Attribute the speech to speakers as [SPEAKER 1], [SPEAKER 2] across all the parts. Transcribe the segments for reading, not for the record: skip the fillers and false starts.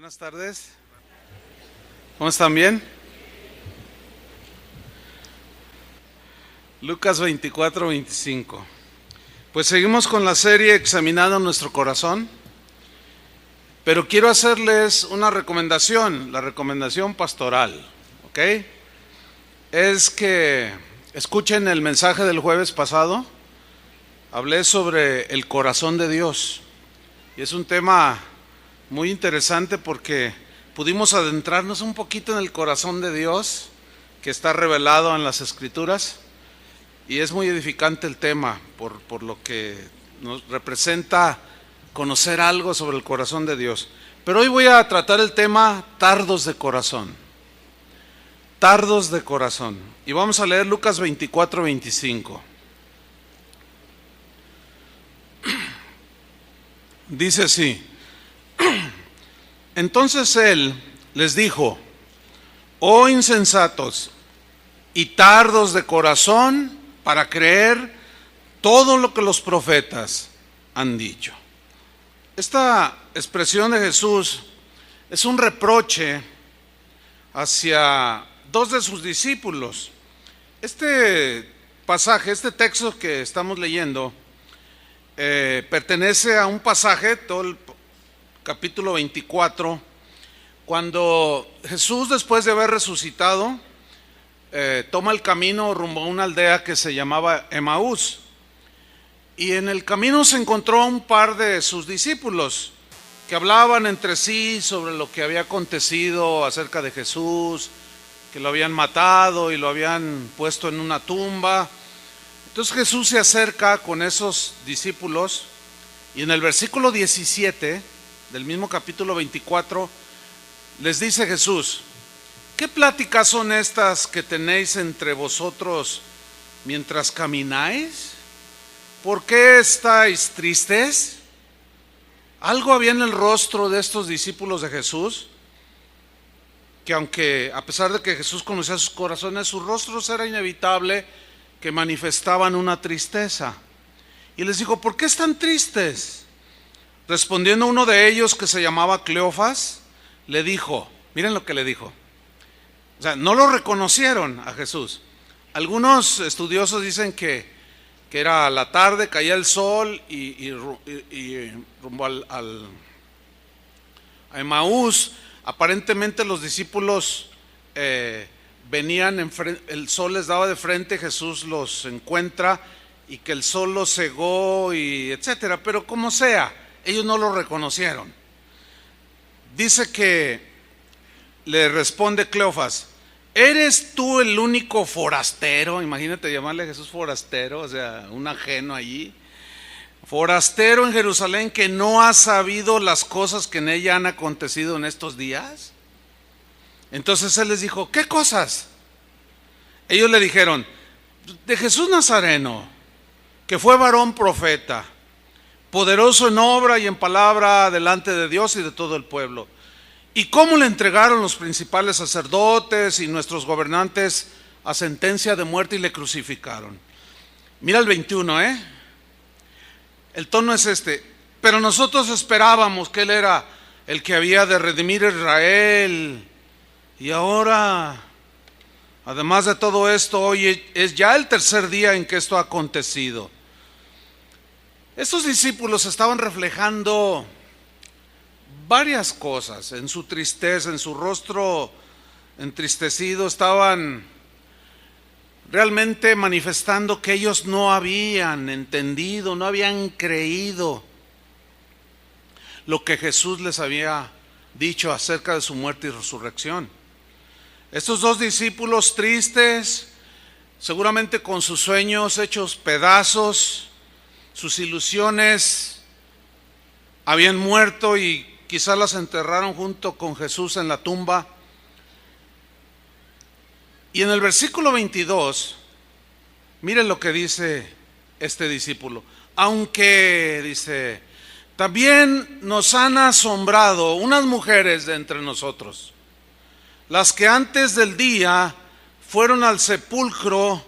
[SPEAKER 1] Buenas tardes. ¿Cómo están? ¿Bien? Lucas 24-25. Pues seguimos con la serie Examinando nuestro corazón, pero quiero hacerles una recomendación, la recomendación pastoral, ¿ok? Es que escuchen el mensaje del jueves pasado. Hablé sobre el corazón de Dios y es un tema muy interesante porque pudimos adentrarnos un poquito en el corazón de Dios que está revelado en las Escrituras, y es muy edificante el tema por lo que nos representa conocer algo sobre el corazón de Dios. Pero hoy voy a tratar el tema tardos de corazón. Tardos de corazón. Y vamos a leer Lucas 24-25. Dice así: Entonces él les dijo: oh insensatos y tardos de corazón para creer todo lo que los profetas han dicho. Esta expresión de Jesús es un reproche hacia dos de sus discípulos. Este pasaje, este texto que estamos leyendo, pertenece a un pasaje, todo el capítulo 24, cuando Jesús, después de haber resucitado, toma el camino rumbo a una aldea que se llamaba Emaús, y en el camino se encontró a un par de sus discípulos que hablaban entre sí sobre lo que había acontecido acerca de Jesús, que lo habían matado y lo habían puesto en una tumba. Entonces Jesús se acerca con esos discípulos y en el versículo 17 del mismo capítulo 24 les dice Jesús: ¿qué pláticas son estas que tenéis entre vosotros mientras camináis? ¿Por qué estáis tristes? Algo había en el rostro de estos discípulos de Jesús, que aunque a pesar de que Jesús conocía sus corazones, sus rostros era inevitable que manifestaban una tristeza. Y les dijo: ¿por qué están tristes? Respondiendo uno de ellos, que se llamaba Cleofas, le dijo, miren lo que le dijo. O sea, no lo reconocieron a Jesús. Algunos estudiosos dicen que era la tarde, caía el sol y rumbo a Emaús, aparentemente los discípulos venían el sol les daba de frente, Jesús los encuentra y que el sol los cegó y etcétera, pero como sea, ellos no lo reconocieron. Dice que le responde Cleofas: ¿eres tú el único forastero? Imagínate llamarle a Jesús forastero, o sea, un ajeno allí. Forastero en Jerusalén, que no ha sabido las cosas que en ella han acontecido en estos días. Entonces él les dijo: ¿qué cosas? Ellos le dijeron: de Jesús Nazareno, que fue varón profeta, poderoso en obra y en palabra delante de Dios y de todo el pueblo. ¿Y cómo le entregaron los principales sacerdotes y nuestros gobernantes a sentencia de muerte y le crucificaron? Mira el 21, el tono es este: pero nosotros esperábamos que él era el que había de redimir a Israel, y ahora, además de todo esto, hoy es ya el tercer día en que esto ha acontecido. Estos discípulos estaban reflejando varias cosas en su tristeza, en su rostro entristecido. Estaban realmente manifestando que ellos no habían entendido, no habían creído lo que Jesús les había dicho acerca de su muerte y resurrección. Estos dos discípulos tristes, seguramente con sus sueños hechos pedazos, sus ilusiones habían muerto y quizás las enterraron junto con Jesús en la tumba. Y en el versículo 22, miren lo que dice este discípulo: aunque, dice, también nos han asombrado unas mujeres de entre nosotros, las que antes del día fueron al sepulcro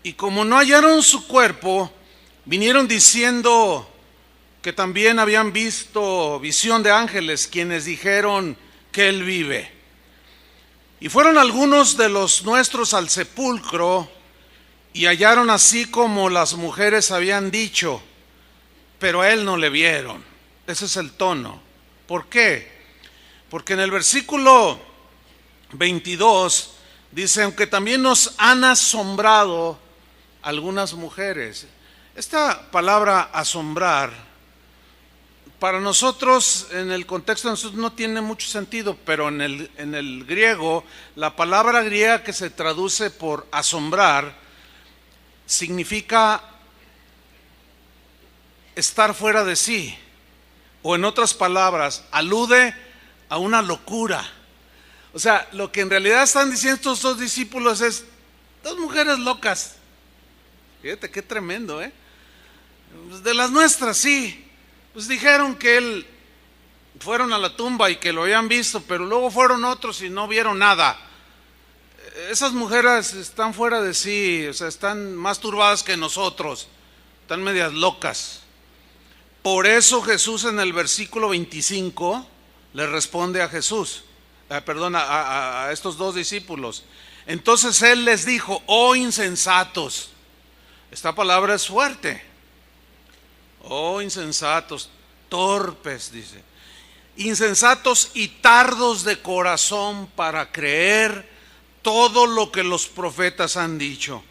[SPEAKER 1] y como no hallaron su cuerpo, vinieron diciendo que también habían visto visión de ángeles, quienes dijeron que Él vive. Y fueron algunos de los nuestros al sepulcro y hallaron así como las mujeres habían dicho, pero a Él no le vieron. Ese es el tono. ¿Por qué? Porque en el versículo 22 dice, aunque también nos han asombrado algunas mujeres. Esta palabra asombrar, para nosotros, en el contexto de nosotros no tiene mucho sentido, pero en el griego, la palabra griega que se traduce por asombrar, significa estar fuera de sí, o en otras palabras, alude a una locura. O sea, lo que en realidad están diciendo estos dos discípulos es, dos mujeres locas. Fíjate qué tremendo, de las nuestras, sí. Pues dijeron que él, fueron a la tumba y que lo habían visto, pero luego fueron otros y no vieron nada. Esas mujeres están fuera de sí, o sea, están más turbadas que nosotros, están medias locas. Por eso Jesús en el versículo 25 le responde a Jesús, a estos dos discípulos. Entonces Él les dijo, oh insensatos. Esta palabra es fuerte. Oh insensatos, torpes, dice. Insensatos y tardos de corazón para creer todo lo que los profetas han dicho.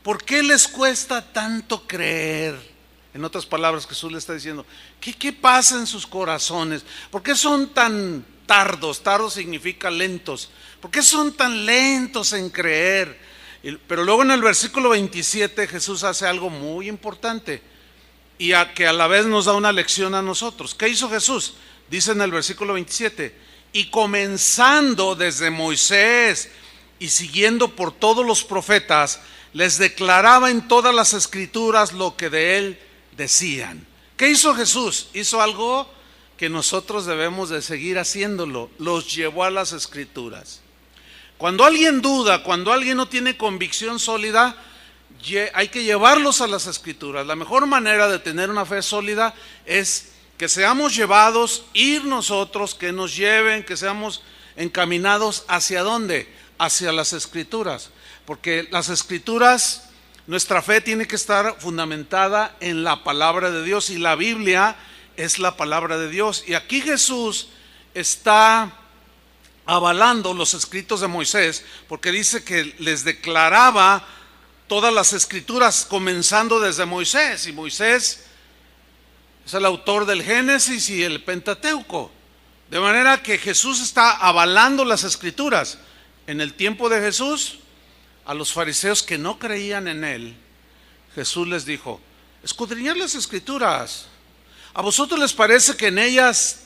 [SPEAKER 1] ¿Por qué les cuesta tanto creer? En otras palabras, Jesús le está diciendo, ¿qué pasa en sus corazones? ¿Por qué son tan tardos? Tardos significa lentos. ¿Por qué son tan lentos en creer? Pero luego en el versículo 27 Jesús hace algo muy importante y que a la vez nos da una lección a nosotros. ¿Qué hizo Jesús? Dice en el versículo 27, y comenzando desde Moisés y siguiendo por todos los profetas, les declaraba en todas las escrituras lo que de él decían. ¿Qué hizo Jesús? Hizo algo que nosotros debemos de seguir haciéndolo. Los llevó a las escrituras. Cuando alguien duda, cuando alguien no tiene convicción sólida, hay que llevarlos a las escrituras. La mejor manera de tener una fe sólida es que seamos llevados, ir nosotros, que nos lleven, que seamos encaminados ¿hacia dónde? Hacia las escrituras. Porque las escrituras, nuestra fe tiene que estar fundamentada en la palabra de Dios y la Biblia es la palabra de Dios. Y aquí Jesús está avalando los escritos de Moisés porque dice que les declaraba todas las escrituras comenzando desde Moisés, y Moisés es el autor del Génesis y el Pentateuco, de manera que Jesús está avalando las escrituras. En el tiempo de Jesús, a los fariseos que no creían en él, Jesús les dijo, escudriñad las escrituras, ¿a vosotros les parece que en ellas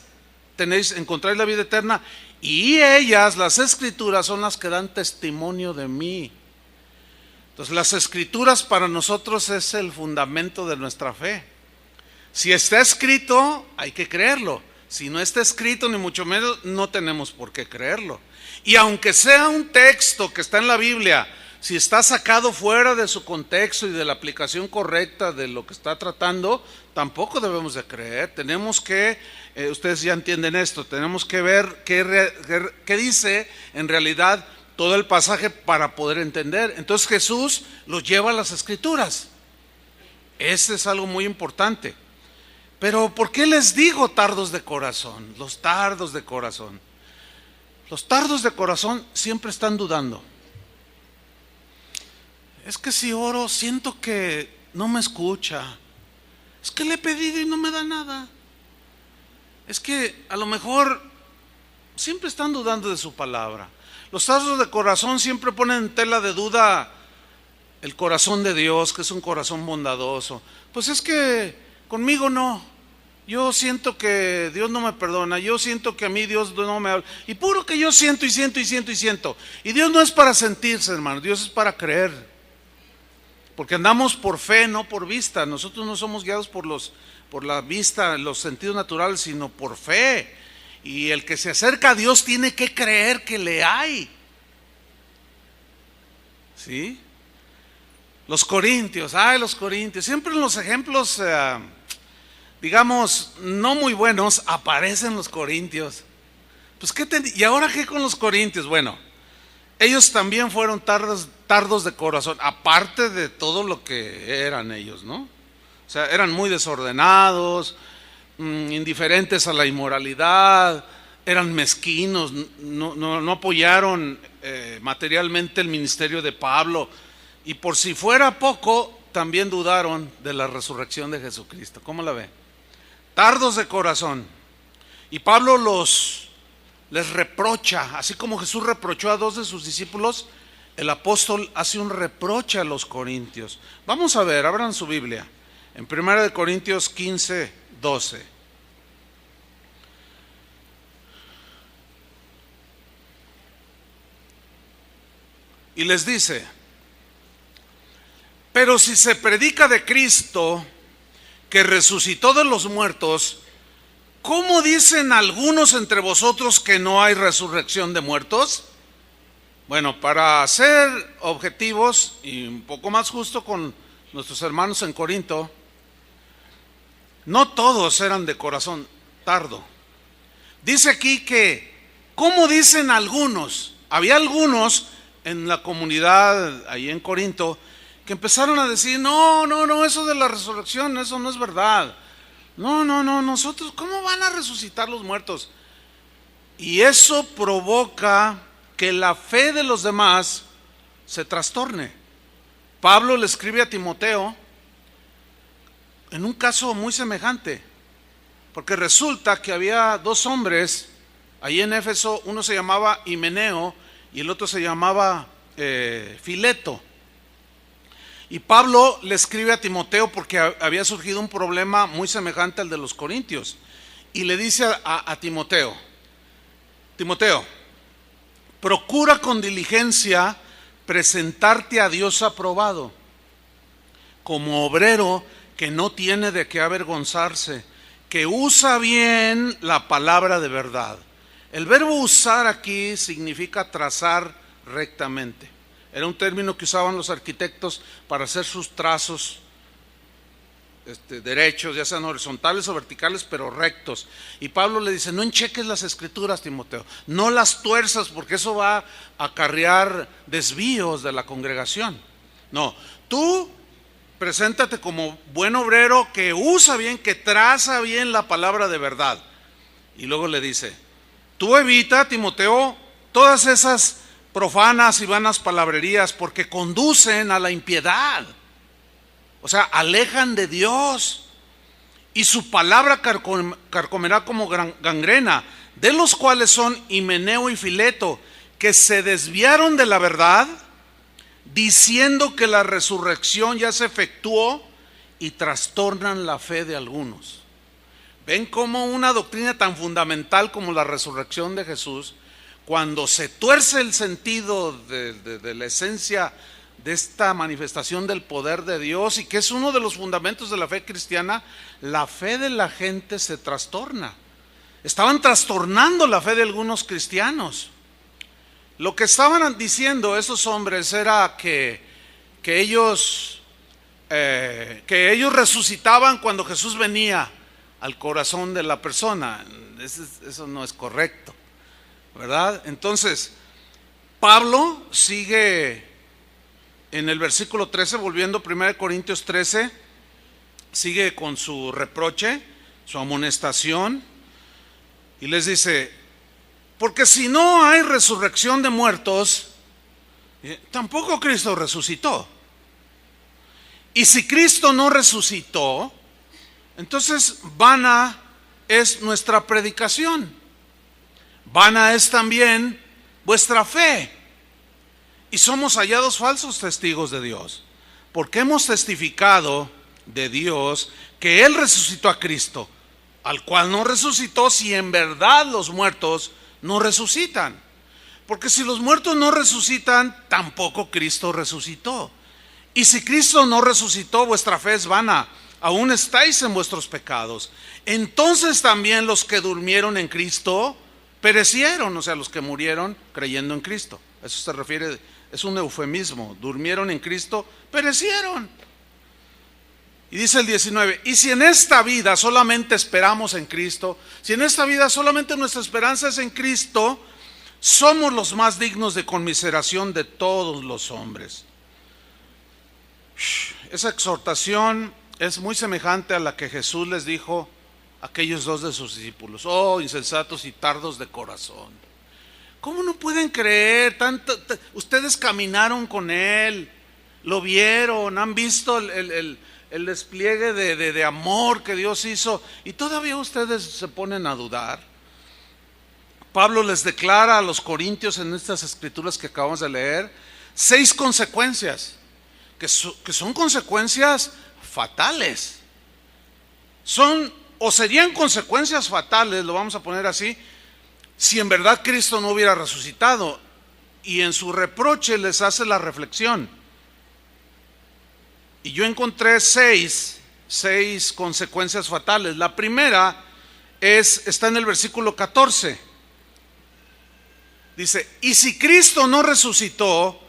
[SPEAKER 1] encontráis la vida eterna? Y ellas, las escrituras, son las que dan testimonio de mí. Entonces las escrituras para nosotros es el fundamento de nuestra fe. Si está escrito, hay que creerlo. Si no está escrito, ni mucho menos, no tenemos por qué creerlo. Y aunque sea un texto que está en la Biblia, si está sacado fuera de su contexto y de la aplicación correcta de lo que está tratando, tampoco debemos de creer. Tenemos que, ustedes ya entienden esto, tenemos que ver qué dice en realidad todo el pasaje para poder entender. Entonces Jesús los lleva a las escrituras. Ese es algo muy importante. Pero ¿por qué les digo tardos de corazón? Los tardos de corazón. Los tardos de corazón siempre están dudando. Es que si oro siento que no me escucha. Es que le he pedido y no me da nada. Es que a lo mejor siempre están dudando de su palabra. Los tardos de corazón siempre ponen en tela de duda el corazón de Dios, que es un corazón bondadoso. Pues es que conmigo no. Yo siento que Dios no me perdona. Yo siento que a mí Dios no me habla. Y puro que yo siento y siento y siento y siento. Y Dios no es para sentirse, hermano. Dios es para creer. Porque andamos por fe, no por vista. Nosotros no somos guiados por la vista, los sentidos naturales, sino por fe. Y el que se acerca a Dios tiene que creer que le hay. ¿Sí? Los corintios, los corintios. Siempre en los ejemplos, digamos, no muy buenos, aparecen los corintios. Pues ¿y ahora qué con los corintios? Bueno, ellos también fueron tardos de corazón, aparte de todo lo que eran ellos, ¿no? O sea, eran muy desordenados, indiferentes a la inmoralidad, eran mezquinos, no apoyaron materialmente el ministerio de Pablo, y por si fuera poco, también dudaron de la resurrección de Jesucristo. ¿Cómo la ve? Tardos de corazón. Y Pablo les reprocha, así como Jesús reprochó a 2 de sus discípulos, el apóstol hace un reproche a los corintios. Vamos a ver, abran su Biblia, en 1 Corintios 15, 12. Y les dice: pero si se predica de Cristo, que resucitó de los muertos, ¿cómo dicen algunos entre vosotros que no hay resurrección de muertos? Bueno, para ser objetivos y un poco más justo con nuestros hermanos en Corinto, no todos eran de corazón tardo. Dice aquí que, ¿cómo dicen algunos? Había algunos en la comunidad ahí en Corinto que empezaron a decir: no, eso de la resurrección, eso no es verdad. No, nosotros, ¿cómo van a resucitar los muertos? Y eso provoca que la fe de los demás se trastorne. Pablo le escribe a Timoteo en un caso muy semejante, porque resulta que había 2 hombres ahí en Éfeso, uno se llamaba Himeneo y el otro se llamaba Fileto. Y Pablo le escribe a Timoteo porque había surgido un problema muy semejante al de los corintios. Y le dice a Timoteo: Timoteo, procura con diligencia presentarte a Dios aprobado, como obrero que no tiene de qué avergonzarse, que usa bien la palabra de verdad. El verbo usar aquí significa trazar rectamente. Era un término que usaban los arquitectos para hacer sus trazos derechos, ya sean horizontales o verticales, pero rectos. Y Pablo le dice: no encheques las escrituras, Timoteo, no las tuerzas, porque eso va a acarrear desvíos de la congregación. No, tú preséntate como buen obrero que usa bien, que traza bien la palabra de verdad. Y luego le dice: tú evita, Timoteo, todas esas profanas y vanas palabrerías, porque conducen a la impiedad. O sea, alejan de Dios, y su palabra carcomerá como gangrena, de los cuales son Himeneo y Fileto, que se desviaron de la verdad, diciendo que la resurrección ya se efectuó, y trastornan la fe de algunos. ¿Ven cómo una doctrina tan fundamental como la resurrección de Jesús, cuando se tuerce el sentido de la esencia de esta manifestación del poder de Dios, y que es uno de los fundamentos de la fe cristiana, la fe de la gente se trastorna? Estaban trastornando la fe de algunos cristianos. Lo que estaban diciendo esos hombres era que ellos resucitaban cuando Jesús venía al corazón de la persona. Eso no es correcto, ¿verdad? Entonces, Pablo sigue en el versículo 13, volviendo a 1 Corintios 13, sigue con su reproche, su amonestación, y les dice: porque si no hay resurrección de muertos, tampoco Cristo resucitó. Y si Cristo no resucitó, entonces vana es nuestra predicación, vana es también vuestra fe, y somos hallados falsos testigos de Dios, porque hemos testificado de Dios que Él resucitó a Cristo, al cual no resucitó, si en verdad los muertos no resucitan. Porque si los muertos no resucitan, tampoco Cristo resucitó. Y si Cristo no resucitó, vuestra fe es vana, aún estáis en vuestros pecados. Entonces también los que durmieron en Cristo perecieron, o sea, los que murieron creyendo en Cristo. Eso se refiere, es un eufemismo. Durmieron en Cristo, perecieron. Y dice el 19, y si en esta vida solamente esperamos en Cristo, si en esta vida solamente nuestra esperanza es en Cristo, somos los más dignos de conmiseración de todos los hombres. Esa exhortación es muy semejante a la que Jesús les dijo a aquellos dos de sus discípulos: oh, insensatos y tardos de corazón. ¿Cómo no pueden creer? Ustedes caminaron con Él, lo vieron, han visto el despliegue de amor que Dios hizo, y todavía ustedes se ponen a dudar. Pablo les declara a los corintios en estas escrituras que acabamos de leer 6 consecuencias, que son consecuencias fatales. Serían consecuencias fatales, lo vamos a poner así, si en verdad Cristo no hubiera resucitado. Y en su reproche les hace la reflexión. Y yo encontré 6 consecuencias fatales. La primera está en el versículo 14. Dice: y si Cristo no resucitó,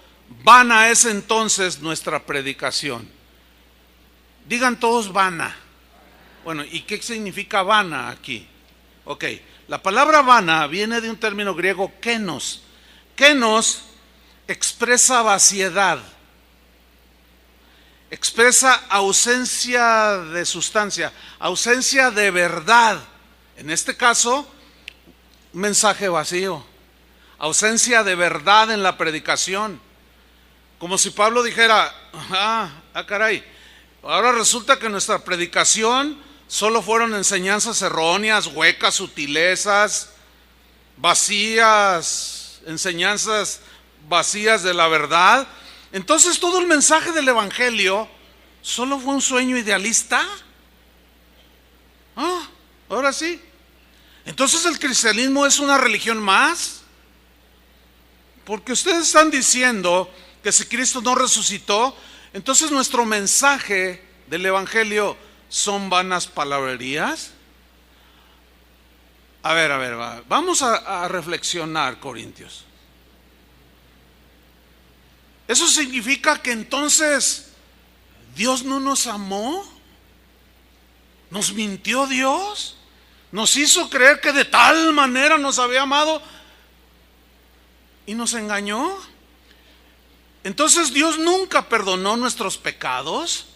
[SPEAKER 1] vana es entonces nuestra predicación. Digan todos vana. Bueno, ¿y qué significa vana aquí? Ok, la palabra vana viene de un término griego kenos. Kenos expresa vaciedad, expresa ausencia de sustancia, ausencia de verdad. En este caso, un mensaje vacío, ausencia de verdad en la predicación. Como si Pablo dijera: caray, ahora resulta que nuestra predicación solo fueron enseñanzas erróneas, huecas, sutilezas, vacías, enseñanzas vacías de la verdad. Entonces todo el mensaje del evangelio solo fue un sueño idealista. Ahora sí. Entonces el cristianismo es una religión más. Porque ustedes están diciendo que si Cristo no resucitó, entonces nuestro mensaje del evangelio son vanas palabrerías. A ver, vamos a reflexionar, corintios. ¿Eso significa que entonces Dios no nos amó? ¿Nos mintió Dios? ¿Nos hizo creer que de tal manera nos había amado y nos engañó? Entonces Dios nunca perdonó nuestros pecados.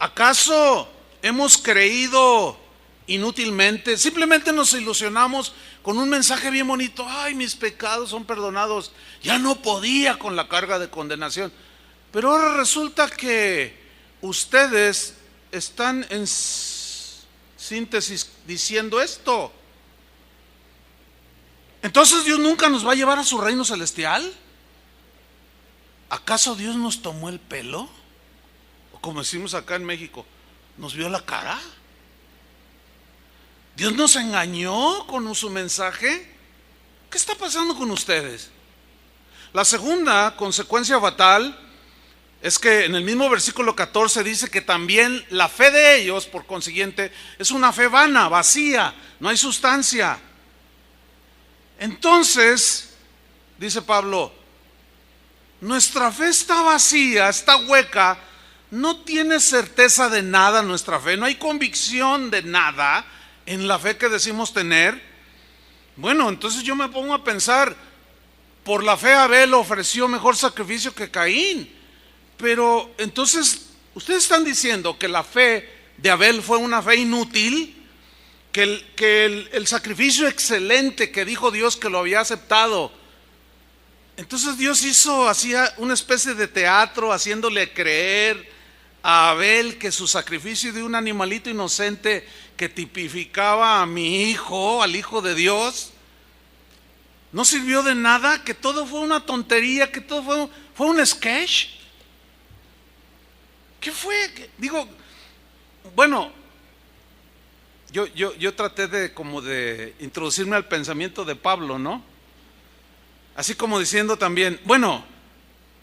[SPEAKER 1] ¿Acaso hemos creído inútilmente? Simplemente nos ilusionamos con un mensaje bien bonito: ay, mis pecados son perdonados. Ya no podía con la carga de condenación. Pero ahora resulta que ustedes están en síntesis diciendo esto. Entonces Dios nunca nos va a llevar a su reino celestial. ¿Acaso Dios nos tomó el pelo? O como decimos acá en México, ¿nos vio la cara? ¿Dios nos engañó con su mensaje? ¿Qué está pasando con ustedes? La segunda consecuencia fatal es que en el mismo versículo 14 dice que también la fe de ellos, por consiguiente, es una fe vana, vacía, no hay sustancia. Entonces, dice Pablo, nuestra fe está vacía, está hueca, no tiene certeza de nada nuestra fe, no hay convicción de nada en la fe que decimos tener. Bueno, entonces yo me pongo a pensar, por la fe Abel ofreció mejor sacrificio que Caín. Pero entonces, ustedes están diciendo que la fe de Abel fue una fe inútil, que el sacrificio excelente que dijo Dios que lo había aceptado. Entonces Dios hacía una especie de teatro, haciéndole creer a Abel que su sacrificio de un animalito inocente que tipificaba a mi hijo, al Hijo de Dios, no sirvió de nada, que todo fue una tontería, que todo fue un sketch. ¿Qué fue? Digo, bueno, yo traté de introducirme al pensamiento de Pablo, ¿no? Así como diciendo también, bueno,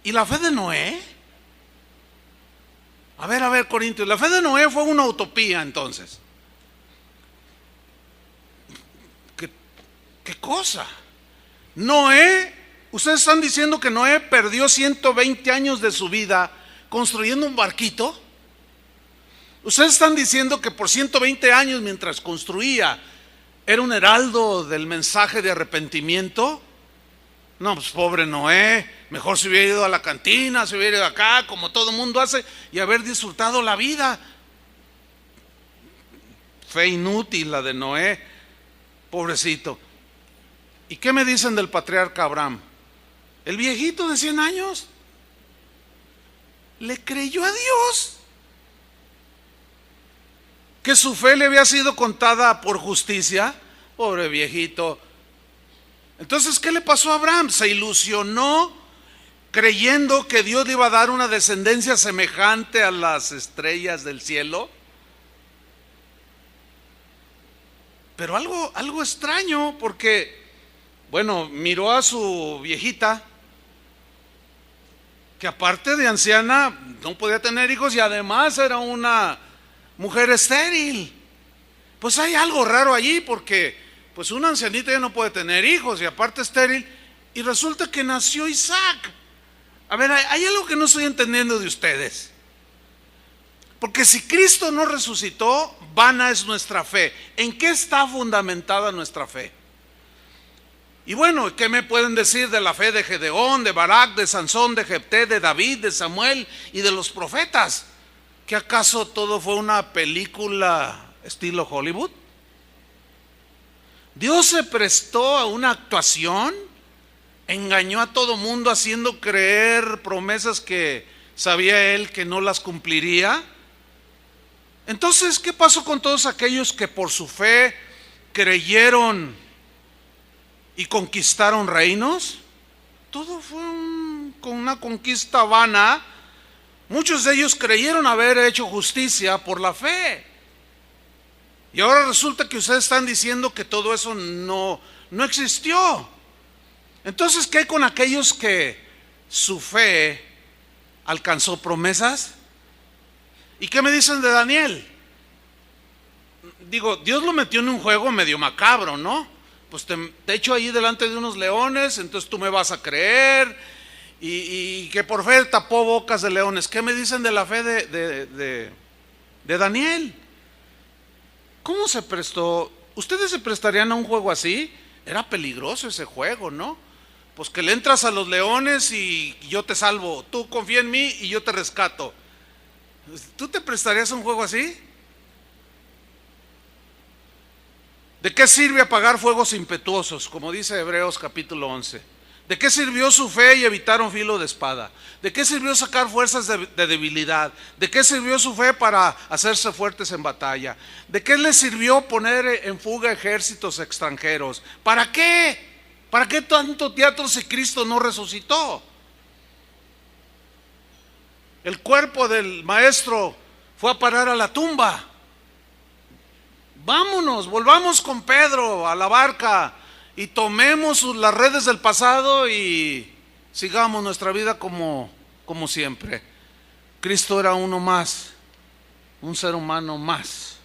[SPEAKER 1] ¿y la fe de Noé? A ver, Corintios, la fe de Noé fue una utopía entonces. ¿Qué cosa? Noé, ustedes están diciendo que Noé perdió 120 años de su vida construyendo un barquito. Ustedes están diciendo que por 120 años mientras construía era un heraldo del mensaje de arrepentimiento. No, pues pobre Noé, mejor se hubiera ido a la cantina, se hubiera ido acá, como todo mundo hace, y haber disfrutado la vida. Fe inútil la de Noé, pobrecito. ¿Y qué me dicen del patriarca Abraham? El viejito de 100 años le creyó a Dios, que su fe le había sido contada por justicia. Pobre viejito. Entonces, ¿qué le pasó a Abraham? Se ilusionó creyendo que Dios le iba a dar una descendencia semejante a las estrellas del cielo. Pero algo extraño, porque, bueno, miró a su viejita, que aparte de anciana no podía tener hijos y además era una mujer estéril. Pues hay algo raro allí, porque pues una ancianita ya no puede tener hijos y aparte estéril, y resulta que nació Isaac. A ver, hay algo que no estoy entendiendo de ustedes. Porque si Cristo no resucitó, vana es nuestra fe. ¿En qué está fundamentada nuestra fe? Y bueno, ¿qué me pueden decir de la fe de Gedeón, de Barak, de Sansón, de Jefté, de David, de Samuel y de los profetas? ¿Que acaso todo fue una película estilo Hollywood? Dios se prestó a una actuación, engañó a todo mundo haciendo creer promesas que sabía él que no las cumpliría. Entonces, ¿qué pasó con todos aquellos que por su fe creyeron y conquistaron reinos? Todo fue con una conquista vana. Muchos de ellos creyeron haber hecho justicia por la fe. Y ahora resulta que ustedes están diciendo que todo eso no existió. Entonces, ¿qué hay con aquellos que su fe alcanzó promesas? ¿Y qué me dicen de Daniel? Digo, Dios lo metió en un juego medio macabro, ¿no? Pues te echo ahí delante de unos leones, entonces tú me vas a creer, y que por fe tapó bocas de leones. ¿Qué me dicen de la fe de Daniel? ¿Cómo se prestó? ¿Ustedes se prestarían a un juego así? Era peligroso ese juego, ¿no? Pues que le entras a los leones y yo te salvo. Tú confía en mí y yo te rescato. ¿Tú te prestarías a un juego así? ¿De qué sirve apagar fuegos impetuosos? Como dice Hebreos capítulo 11. ¿De qué sirvió su fe y evitaron filo de espada? ¿De qué sirvió sacar fuerzas de debilidad? ¿De qué sirvió su fe para hacerse fuertes en batalla? ¿De qué les sirvió poner en fuga ejércitos extranjeros? ¿Para qué? ¿Para qué tanto teatro si Cristo no resucitó? El cuerpo del maestro fue a parar a la tumba. Vámonos, volvamos con Pedro a la barca y tomemos las redes del pasado y sigamos nuestra vida como siempre. Cristo era uno más, un ser humano más.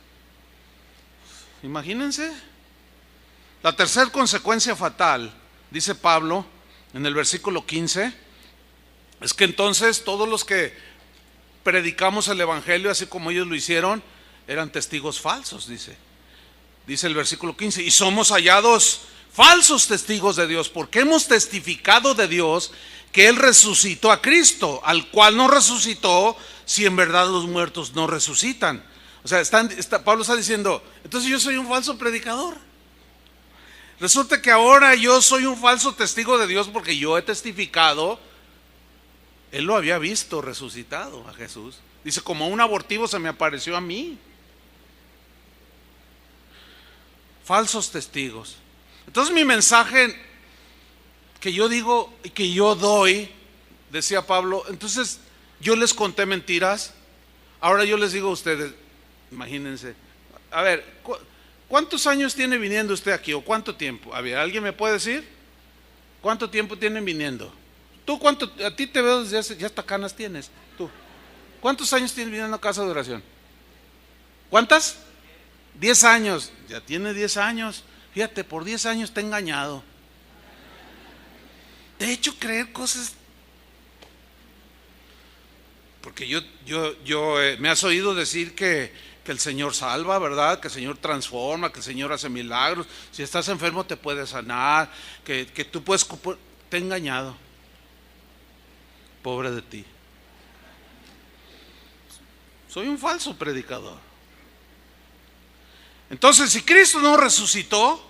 [SPEAKER 1] Imagínense. La tercera consecuencia fatal, dice Pablo en el versículo 15, es que entonces todos los que predicamos el evangelio así como ellos lo hicieron, eran testigos falsos, dice el versículo 15, y somos hallados falsos testigos de Dios, porque hemos testificado de Dios que Él resucitó a Cristo, al cual no resucitó, si en verdad los muertos no resucitan. O sea, Pablo está diciendo, entonces yo soy un falso predicador. Resulta que ahora yo soy un falso testigo de Dios porque yo he testificado. Él lo había visto resucitado a Jesús. Dice, como un abortivo se me apareció a mí. Falsos testigos. Entonces mi mensaje que yo digo y que yo doy, decía Pablo, entonces yo les conté mentiras, ahora yo les digo a ustedes, imagínense, a ver, ¿cuántos años tiene viniendo usted aquí o cuánto tiempo? A ver, ¿alguien me puede decir? ¿Cuánto tiempo tienen viniendo? ¿Tú cuánto? A ti te veo desde hace, ya hasta canas tienes, tú. ¿Cuántos años tienes viniendo a casa de oración? ¿Cuántas? 10 años, ya tiene 10 años. Fíjate, por 10 años te he engañado. Te he hecho creer cosas. Porque me has oído decir que el Señor salva, ¿verdad? Que el Señor transforma, que el Señor hace milagros. Si estás enfermo te puede sanar, que tú puedes... Te he engañado. Pobre de ti. Soy un falso predicador. Entonces, si Cristo no resucitó,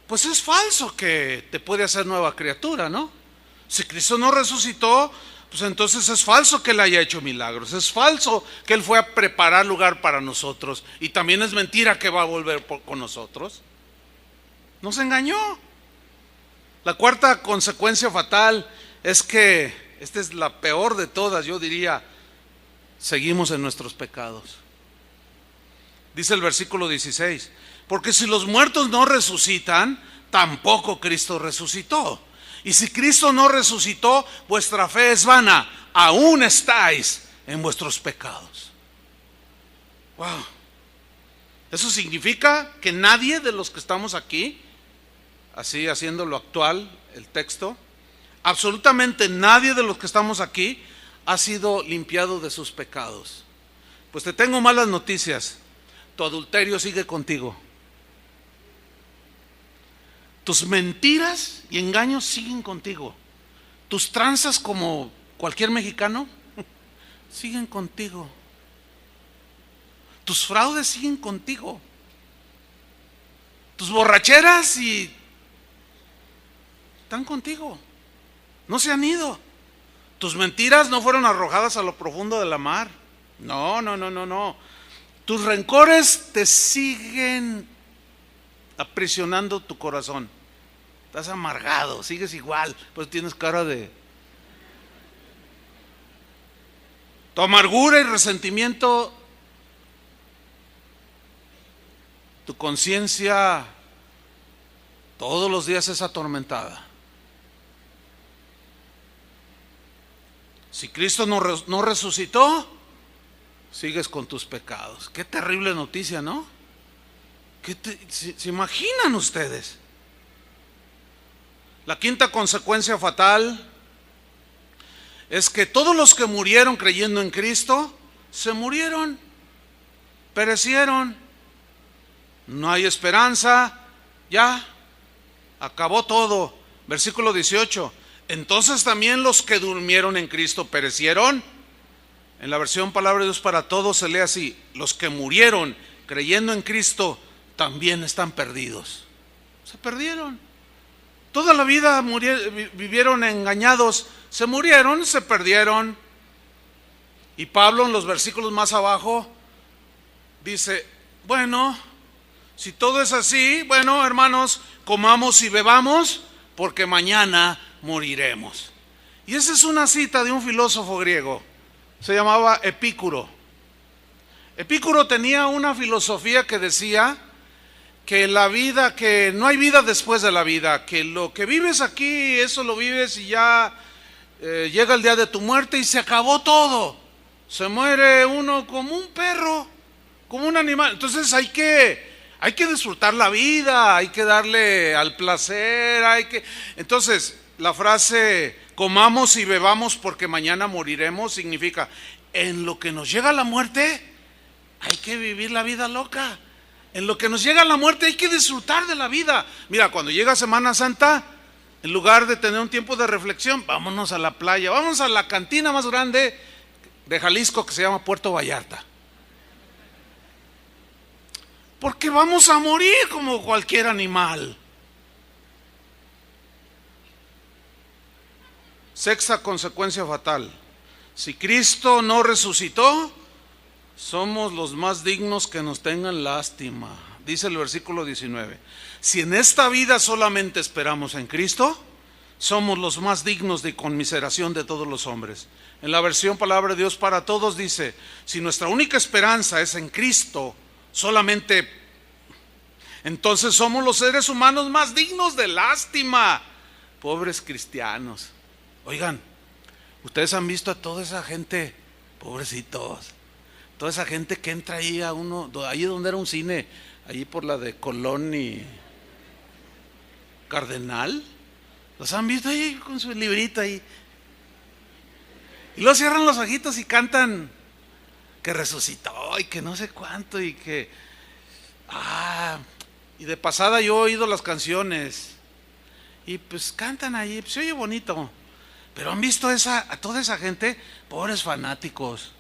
[SPEAKER 1] pues es falso que te puede hacer nueva criatura, ¿no? Si Cristo no resucitó, pues entonces es falso que Él haya hecho milagros. Es falso que Él fue a preparar lugar para nosotros. Y también es mentira que va a volver con nosotros. Nos engañó. La cuarta consecuencia fatal es que, esta es la peor de todas, yo diría, seguimos en nuestros pecados. Dice el versículo 16, porque si los muertos no resucitan, tampoco Cristo resucitó. Y si Cristo no resucitó, vuestra fe es vana, aún estáis en vuestros pecados. Wow. Eso significa que nadie de los que estamos aquí, así haciéndolo actual el texto, absolutamente nadie de los que estamos aquí ha sido limpiado de sus pecados. Pues te tengo malas noticias. Tu adulterio sigue contigo. Tus mentiras y engaños siguen contigo. Tus tranzas, como cualquier mexicano, siguen contigo. Tus fraudes siguen contigo. Tus borracheras están contigo. No se han ido. Tus mentiras no fueron arrojadas a lo profundo de la mar. No. Tus rencores te siguen aprisionando tu corazón. Estás amargado, sigues igual, pues tienes cara de... Tu amargura y resentimiento, tu conciencia todos los días es atormentada. Si Cristo no resucitó, sigues con tus pecados. Qué terrible noticia, ¿no? ¿Se imaginan ustedes? La quinta consecuencia fatal es que todos los que murieron creyendo en Cristo, se murieron, perecieron. No hay esperanza, ya, acabó todo. Versículo 18. Entonces también los que durmieron en Cristo perecieron. En la versión Palabra de Dios para Todos se lee así: los que murieron creyendo en Cristo también están perdidos. Se perdieron. Toda la vida vivieron engañados, se murieron, se perdieron. Y Pablo en los versículos más abajo dice, bueno, si todo es así, bueno, hermanos, comamos y bebamos, porque mañana moriremos. Y esa es una cita de un filósofo griego, se llamaba Epicuro. Epicuro tenía una filosofía que decía que la vida, que no hay vida después de la vida, que lo que vives aquí, eso lo vives y ya llega el día de tu muerte y se acabó todo. Se muere uno como un perro, como un animal. Entonces hay que disfrutar la vida, hay que darle al placer, Entonces la frase comamos y bebamos porque mañana moriremos significa, en lo que nos llega la muerte hay que vivir la vida loca. En lo que nos llega la muerte hay que disfrutar de la vida. Mira, cuando llega Semana Santa, en lugar de tener un tiempo de reflexión, vámonos a la playa, vamos a la cantina más grande de Jalisco que se llama Puerto Vallarta. Porque vamos a morir como cualquier animal. Sexta consecuencia fatal: si Cristo no resucitó, somos los más dignos que nos tengan lástima. Dice el versículo 19. Si en esta vida solamente esperamos en Cristo, somos los más dignos de conmiseración de todos los hombres. En la versión Palabra de Dios para Todos dice, si nuestra única esperanza es en Cristo solamente, entonces somos los seres humanos más dignos de lástima. Pobres cristianos. Oigan, ustedes han visto a toda esa gente, pobrecitos, toda esa gente que entra ahí a uno, ahí donde era un cine, ahí por la de Colón y Cardenal. ¿Los han visto ahí con su librito ahí? Y luego cierran los ojitos y cantan que resucitó y que no sé cuánto y que... y de pasada yo he oído las canciones y pues cantan ahí, pues se oye bonito. Pero han visto a toda esa gente, pobres fanáticos,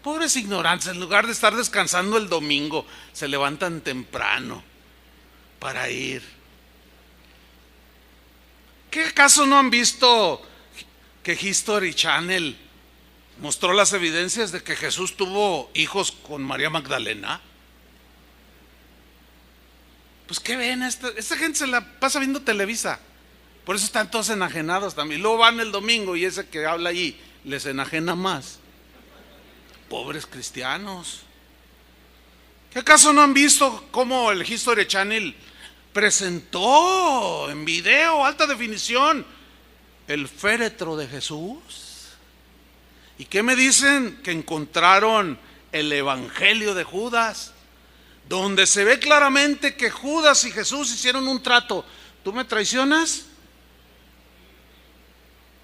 [SPEAKER 1] pobres ignorantes, en lugar de estar descansando el domingo, se levantan temprano para ir. ¿Qué acaso no han visto que History Channel mostró las evidencias de que Jesús tuvo hijos con María Magdalena? Pues ¿qué ven? Esta gente se la pasa viendo Televisa. Por eso están todos enajenados también. Luego van el domingo y ese que habla allí les enajena más. Pobres cristianos. ¿Qué acaso no han visto cómo el History Channel presentó en video, alta definición, el féretro de Jesús? ¿Y qué me dicen? Que encontraron el Evangelio de Judas, donde se ve claramente que Judas y Jesús hicieron un trato. ¿Tú me traicionas?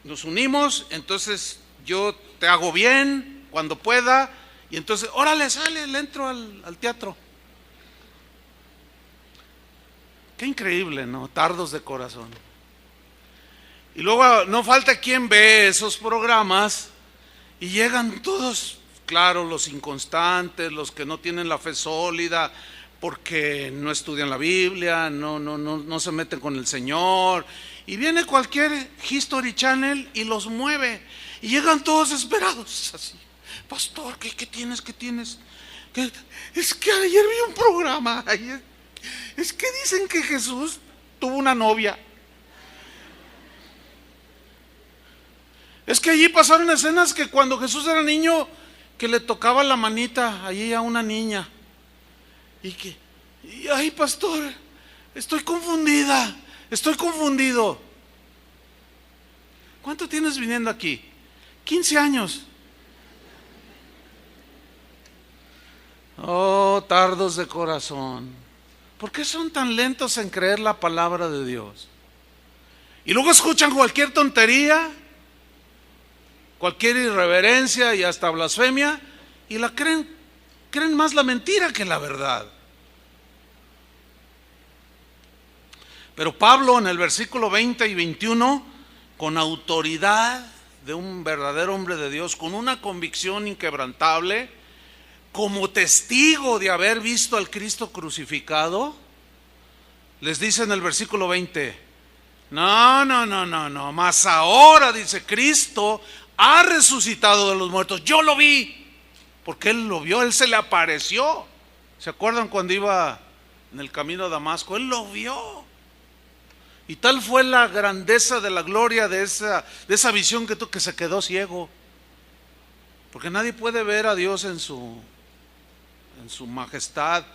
[SPEAKER 1] Nos unimos, entonces yo te hago bien cuando pueda, y entonces, órale, sale, le entro al teatro. Qué increíble, ¿no? Tardos de corazón. Y luego no falta quien ve esos programas y llegan todos, claro, los inconstantes, los que no tienen la fe sólida, porque no estudian la Biblia, no se meten con el Señor. Y viene cualquier History Channel y los mueve. Y llegan todos desesperados, así. Pastor, ¿qué tienes? ¿Qué tienes? Es que ayer vi un programa. Es que dicen que Jesús tuvo una novia. Es que allí pasaron escenas que cuando Jesús era niño, que le tocaba la manita allí a una niña. Ay, pastor, estoy confundida, estoy confundido. ¿Cuánto tienes viniendo aquí? 15 años. Oh, tardos de corazón. ¿Por qué son tan lentos en creer la palabra de Dios? Y luego escuchan cualquier tontería, cualquier irreverencia y hasta blasfemia, y la creen más la mentira que la verdad. Pero Pablo en el versículo 20 y 21, con autoridad de un verdadero hombre de Dios, con una convicción inquebrantable, como testigo de haber visto al Cristo crucificado, les dice en el versículo 20, no, mas ahora, dice, Cristo ha resucitado de los muertos. Yo lo vi, porque Él lo vio, Él se le apareció. ¿Se acuerdan cuando iba en el camino a Damasco? Él lo vio. Y tal fue la grandeza de la gloria de esa visión que se quedó ciego. Porque nadie puede ver a Dios en su majestad.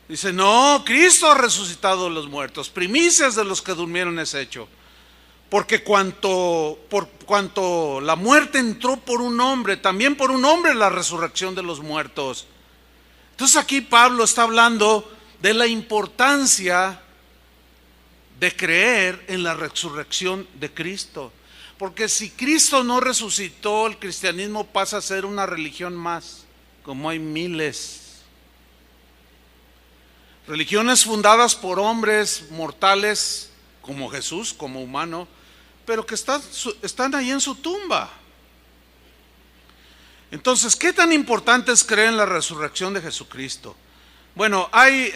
[SPEAKER 1] Dice, no, Cristo ha resucitado de los muertos, primicias de los que durmieron es hecho. Porque por cuanto la muerte entró por un hombre, también por un hombre la resurrección de los muertos. Entonces aquí Pablo está hablando de la importancia de creer en la resurrección de Cristo. Porque si Cristo no resucitó, el cristianismo pasa a ser una religión más, como hay miles. Religiones fundadas por hombres mortales como Jesús, como humano, pero que están ahí en su tumba. Entonces, ¿qué tan importante es creer en la resurrección de Jesucristo? Bueno, hay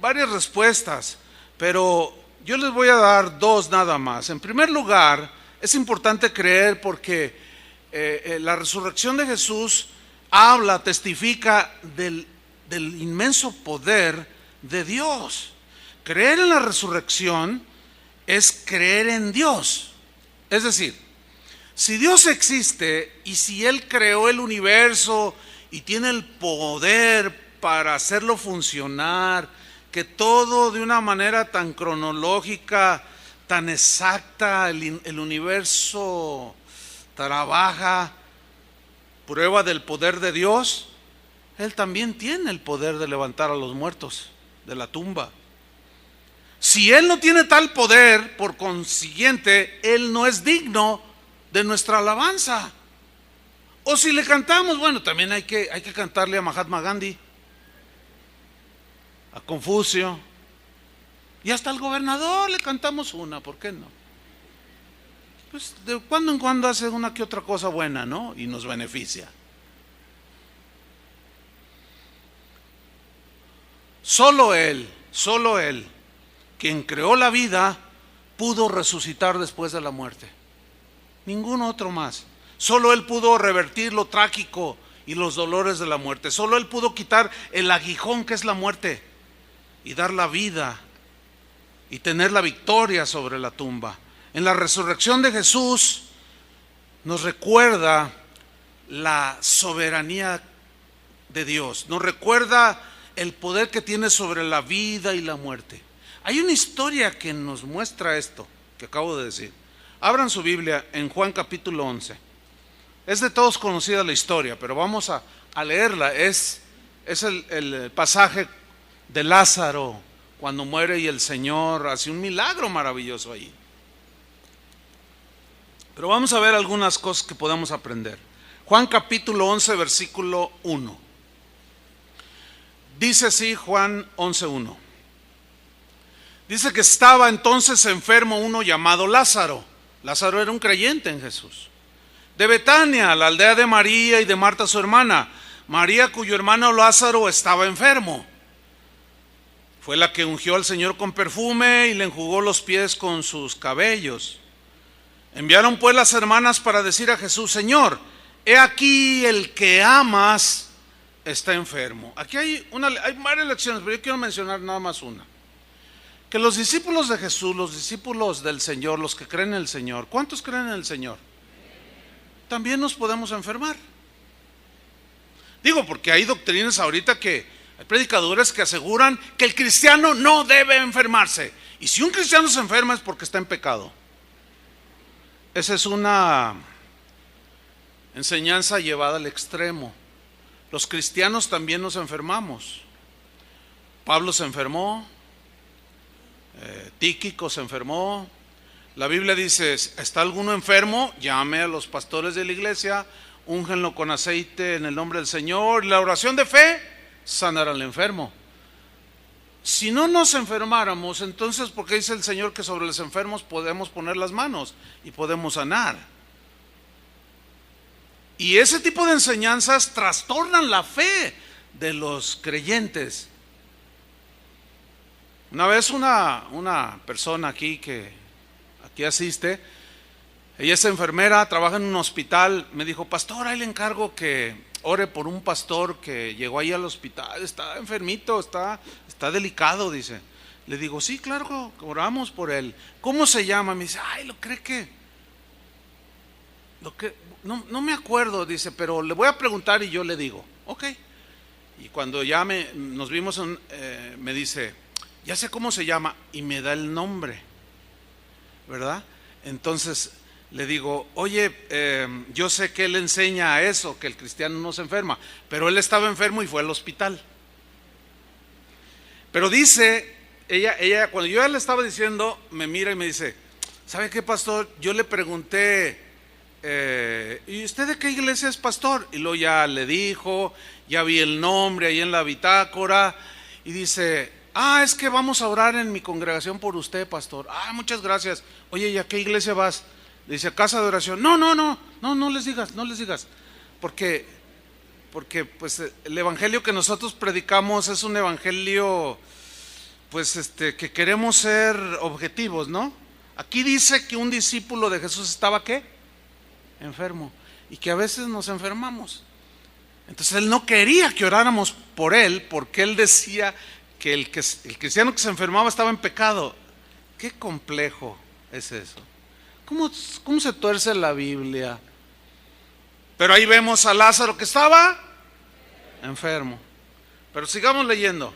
[SPEAKER 1] varias respuestas, pero yo les voy a dar dos nada más. En primer lugar, es importante creer porque la resurrección de Jesús testifica del inmenso poder de Dios. Creer en la resurrección es creer en Dios. Es decir, si Dios existe y si Él creó el universo y tiene el poder para hacerlo funcionar, que todo de una manera tan cronológica, tan exacta, el universo trabaja, prueba del poder de Dios, Él también tiene el poder de levantar a los muertos de la tumba. Si Él no tiene tal poder, por consiguiente, Él no es digno de nuestra alabanza. O si le cantamos, bueno, también hay que cantarle a Mahatma Gandhi, a Confucio, y hasta al gobernador le cantamos una, ¿por qué no? Pues de cuando en cuando hace una que otra cosa buena, ¿no? Y nos beneficia. Solo Él, quien creó la vida, pudo resucitar después de la muerte. Ningún otro más. Solo Él pudo revertir lo trágico y los dolores de la muerte. Solo Él pudo quitar el aguijón que es la muerte y dar la vida y tener la victoria sobre la tumba. En la resurrección de Jesús nos recuerda la soberanía de Dios, nos recuerda el poder que tiene sobre la vida y la muerte. Hay una historia que nos muestra esto que acabo de decir. Abran su Biblia en Juan capítulo 11. Es de todos conocida la historia, pero vamos a leerla. Es el pasaje de Lázaro cuando muere y el Señor hace un milagro maravilloso ahí. Pero vamos a ver algunas cosas que podemos aprender. Juan capítulo 11, versículo 1. Dice así Juan 11:1. Dice que estaba entonces enfermo uno llamado Lázaro. Lázaro era un creyente en Jesús. De Betania, la aldea de María y de Marta su hermana. María, cuyo hermano Lázaro estaba enfermo. Fue la que ungió al Señor con perfume y le enjugó los pies con sus cabellos. Enviaron pues las hermanas para decir a Jesús: Señor, he aquí el que amas está enfermo. Aquí hay varias lecciones, pero yo quiero mencionar nada más una. Que los discípulos de Jesús, los discípulos del Señor, los que creen en el Señor, ¿cuántos creen en el Señor? También nos podemos enfermar. Digo, porque hay doctrinas ahorita hay predicadores que aseguran que el cristiano no debe enfermarse. Y si un cristiano se enferma es porque está en pecado. Esa es una enseñanza llevada al extremo. Los cristianos también nos enfermamos. Pablo se enfermó, Tíquico se enfermó. La Biblia dice: ¿está alguno enfermo? Llame a los pastores de la iglesia, úngenlo con aceite en el nombre del Señor. La oración de fe sanará al enfermo. Si no nos enfermáramos, entonces ¿por qué dice el Señor que sobre los enfermos podemos poner las manos y podemos sanar? Y ese tipo de enseñanzas trastornan la fe de los creyentes. Una vez una persona aquí que aquí asiste, ella es enfermera, trabaja en un hospital, me dijo: pastor, ahí le encargo que ore por un pastor que llegó ahí al hospital, está enfermito, está delicado, dice. Le digo: sí, claro, oramos por él. ¿Cómo se llama? Me dice: ay, no me acuerdo, dice, pero le voy a preguntar y yo le digo. Ok. Y cuando ya nos vimos, me dice: ya sé cómo se llama, y me da el nombre, ¿verdad? Entonces le digo: oye, yo sé que él enseña a eso, que el cristiano no se enferma, pero él estaba enfermo y fue al hospital. Pero dice, ella cuando yo ya le estaba diciendo, me mira y me dice: ¿sabe qué, pastor? Yo le pregunté, ¿y usted de qué iglesia es, pastor? Y luego ya le dijo, ya vi el nombre ahí en la bitácora, y dice: es que vamos a orar en mi congregación por usted, pastor. Muchas gracias. Oye, ¿y a qué iglesia vas? Le dice: casa de oración. No les digas, porque pues el evangelio que nosotros predicamos es un evangelio pues que queremos ser objetivos, ¿no? Aquí dice que un discípulo de Jesús estaba ¿qué? Enfermo, y que a veces nos enfermamos. Entonces él no quería que oráramos por él, porque él decía que el cristiano que se enfermaba estaba en pecado. Qué complejo es eso. ¿Cómo se tuerce la Biblia? Pero ahí vemos a Lázaro que estaba enfermo. Pero sigamos leyendo.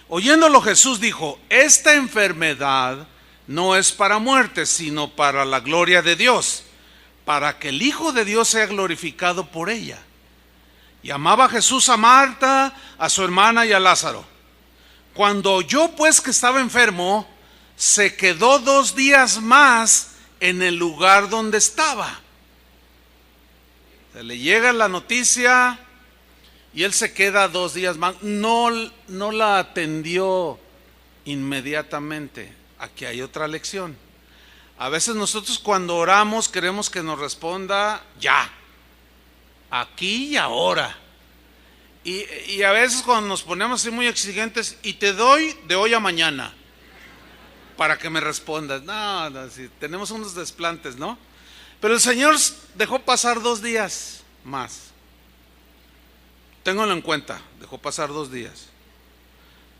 [SPEAKER 1] Oyéndolo, Jesús dijo: esta enfermedad no es para muerte, sino para la gloria de Dios, para que el Hijo de Dios sea glorificado por ella. Y amaba Jesús a Marta, a su hermana y a Lázaro. Cuando oyó pues que estaba enfermo, se quedó 2 días más en el lugar donde estaba. Se le llega la noticia y él se queda 2 días más. No la atendió inmediatamente. Aquí hay otra lección. A veces nosotros cuando oramos queremos que nos responda ya, aquí y ahora. Y a veces cuando nos ponemos así muy exigentes, y te doy de hoy a mañana para que me respondas. No, sí, tenemos unos desplantes, ¿no? Pero el Señor dejó pasar 2 días más. Ténganlo en cuenta, dejó pasar 2 días.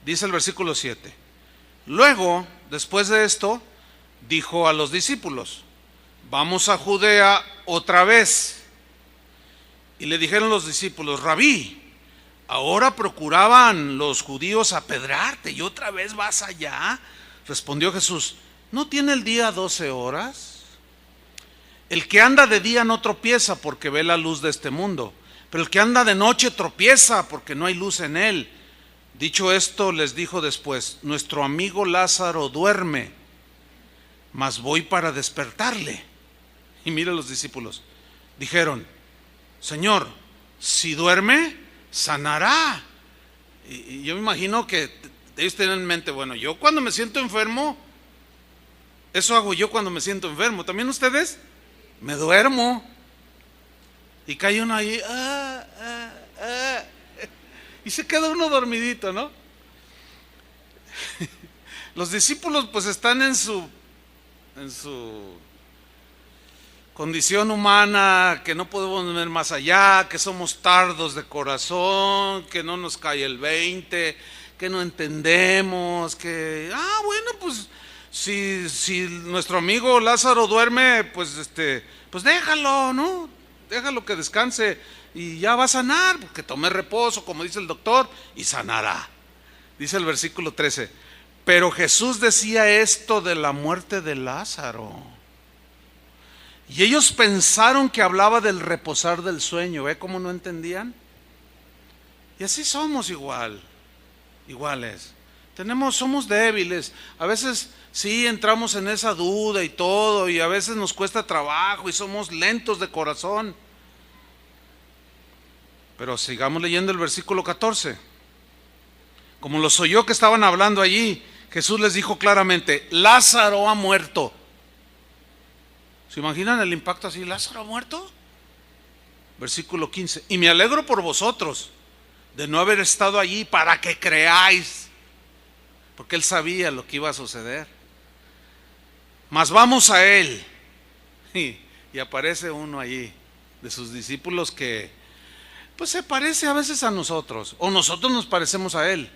[SPEAKER 1] Dice el versículo 7. Luego, después de esto, dijo a los discípulos: vamos a Judea otra vez. Y le dijeron los discípulos: Rabí, ahora procuraban los judíos apedrearte y otra vez vas allá. Respondió Jesús: ¿no tiene el día 12 horas? El que anda de día no tropieza porque ve la luz de este mundo, pero el que anda de noche tropieza porque no hay luz en él. Dicho esto, les dijo después: nuestro amigo Lázaro duerme, mas voy para despertarle. Y mire, los discípulos dijeron: Señor, si duerme, sanará. Y yo me imagino que ellos tienen en mente: bueno, yo cuando me siento enfermo, eso hago yo cuando me siento enfermo. ¿También ustedes? Me duermo. Y cae uno ahí, y se queda uno dormidito, ¿no? Los discípulos pues están en su condición humana, que no podemos ver más allá, que somos tardos de corazón, que no nos cae el 20, que no entendemos, que bueno, pues si nuestro amigo Lázaro duerme, pues pues déjalo, ¿no? Déjalo que descanse y ya va a sanar, porque tome reposo, como dice el doctor, y sanará. Dice el versículo 13: pero Jesús decía esto de la muerte de Lázaro, y ellos pensaron que hablaba del reposar del sueño. ¿Ve cómo no entendían? Y así somos iguales. Somos débiles. A veces sí entramos en esa duda y todo, y a veces nos cuesta trabajo y somos lentos de corazón. Pero sigamos leyendo el versículo 14. Como los oyó que estaban hablando allí, Jesús les dijo claramente: Lázaro ha muerto. ¿Se imaginan el impacto así? ¿Lázaro ha muerto? Versículo 15. Y me alegro por vosotros de no haber estado allí para que creáis. Porque él sabía lo que iba a suceder. Mas vamos a él. Y aparece uno allí de sus discípulos que pues se parece a veces a nosotros, o nosotros nos parecemos a él.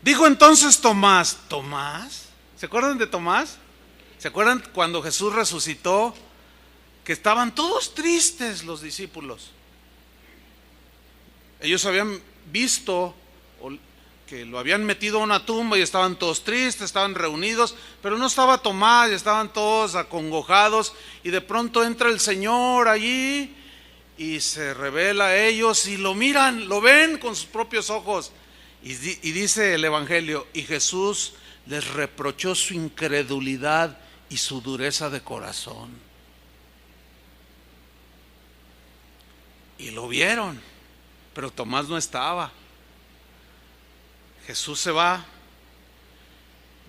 [SPEAKER 1] Dijo entonces Tomás. ¿Se acuerdan de Tomás? ¿Se acuerdan cuando Jesús resucitó? Que estaban todos tristes los discípulos. Ellos habían visto que lo habían metido a una tumba y estaban todos tristes, estaban reunidos, pero no estaba Tomás, y estaban todos acongojados. Y de pronto entra el Señor allí y se revela a ellos y lo miran, lo ven con sus propios ojos. Y dice el Evangelio: y Jesús les reprochó su incredulidad y su dureza de corazón. Y lo vieron, pero Tomás no estaba. Jesús se va,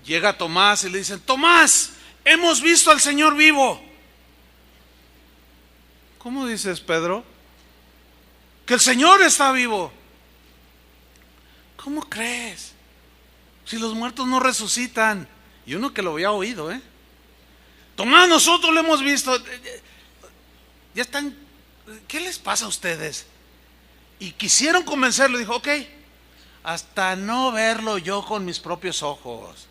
[SPEAKER 1] llega Tomás y le dicen: Tomás, hemos visto al Señor vivo. ¿Cómo dices, Pedro? Que el Señor está vivo. ¿Cómo crees? Si los muertos no resucitan. Y uno que lo había oído, Tomás, nosotros lo hemos visto. Ya están, ¿qué les pasa a ustedes? Y quisieron convencerlo. Dijo: ok, hasta no verlo yo con mis propios ojos,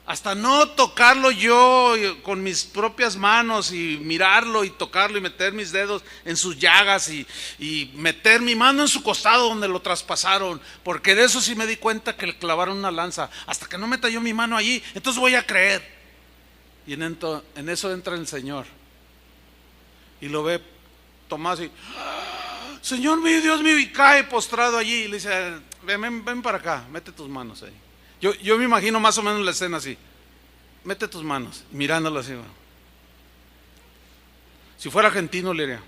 [SPEAKER 1] hasta no tocarlo yo con mis propias manos y mirarlo y tocarlo y meter mis dedos en sus llagas y meter mi mano en su costado donde lo traspasaron, porque de eso sí me di cuenta que le clavaron una lanza. Hasta que no meta yo mi mano allí, entonces voy a creer. Y en eso entra el Señor y lo ve Tomás y: Señor mío, Dios mío, y cae postrado allí. Y le dice: ven para acá, mete tus manos ahí. Yo me imagino más o menos la escena así: mete tus manos, mirándolo así. Si fuera argentino le diría: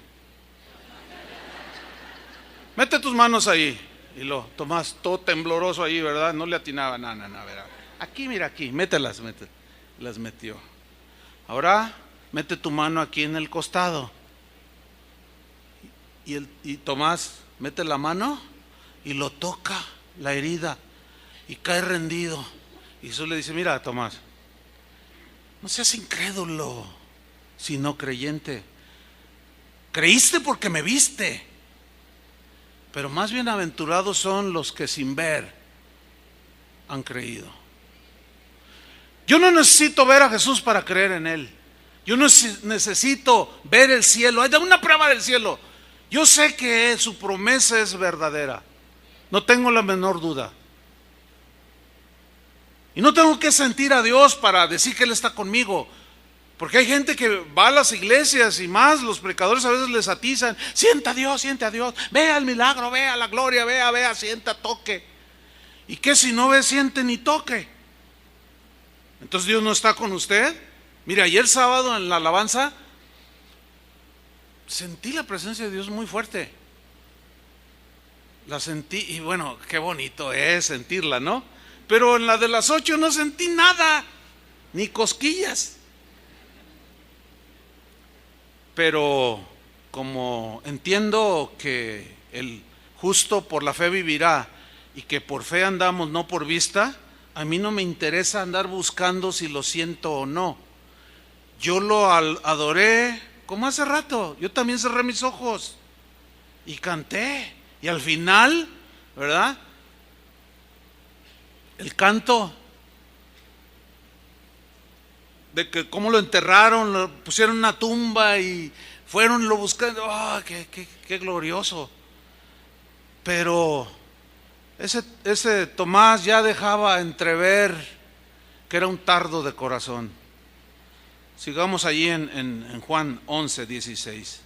[SPEAKER 1] Mete tus manos ahí. Y lo Tomás, todo tembloroso ahí, ¿verdad? No le atinaba, no, ¿verdad? Aquí, mira, aquí, mételas. Las metió. Ahora, mete tu mano aquí en el costado. Y Tomás mete la mano y lo toca la herida y cae rendido. Y Jesús le dice: mira, Tomás, no seas incrédulo, sino creyente. Creíste porque me viste, pero más bienaventurados son los que sin ver han creído. Yo no necesito ver a Jesús para creer en Él. Yo no necesito ver el cielo. Hay una prueba del cielo. Yo sé que su promesa es verdadera. No tengo la menor duda. Y no tengo que sentir a Dios para decir que Él está conmigo. Porque hay gente que va a las iglesias y más los predicadores a veces les atizan: sienta a Dios, vea el milagro, vea la gloria, vea, sienta, toque. ¿Y qué si no ve, siente ni toque? Entonces Dios no está con usted. Mira, ayer sábado en la alabanza sentí la presencia de Dios muy fuerte. La sentí y bueno, qué bonito es sentirla, ¿no? Pero en la de las 8 no sentí nada, ni cosquillas. Pero como entiendo que el justo por la fe vivirá y que por fe andamos, no por vista, a mí no me interesa andar buscando si lo siento o no. Yo lo adoré como hace rato. Yo también cerré mis ojos y canté. Y al final, ¿verdad? El canto de que cómo lo enterraron, lo pusieron en una tumba y fueron, lo buscando. ¡Oh, qué glorioso! Pero ese Tomás ya dejaba entrever que era un tardo de corazón. Sigamos allí en Juan 11, 16.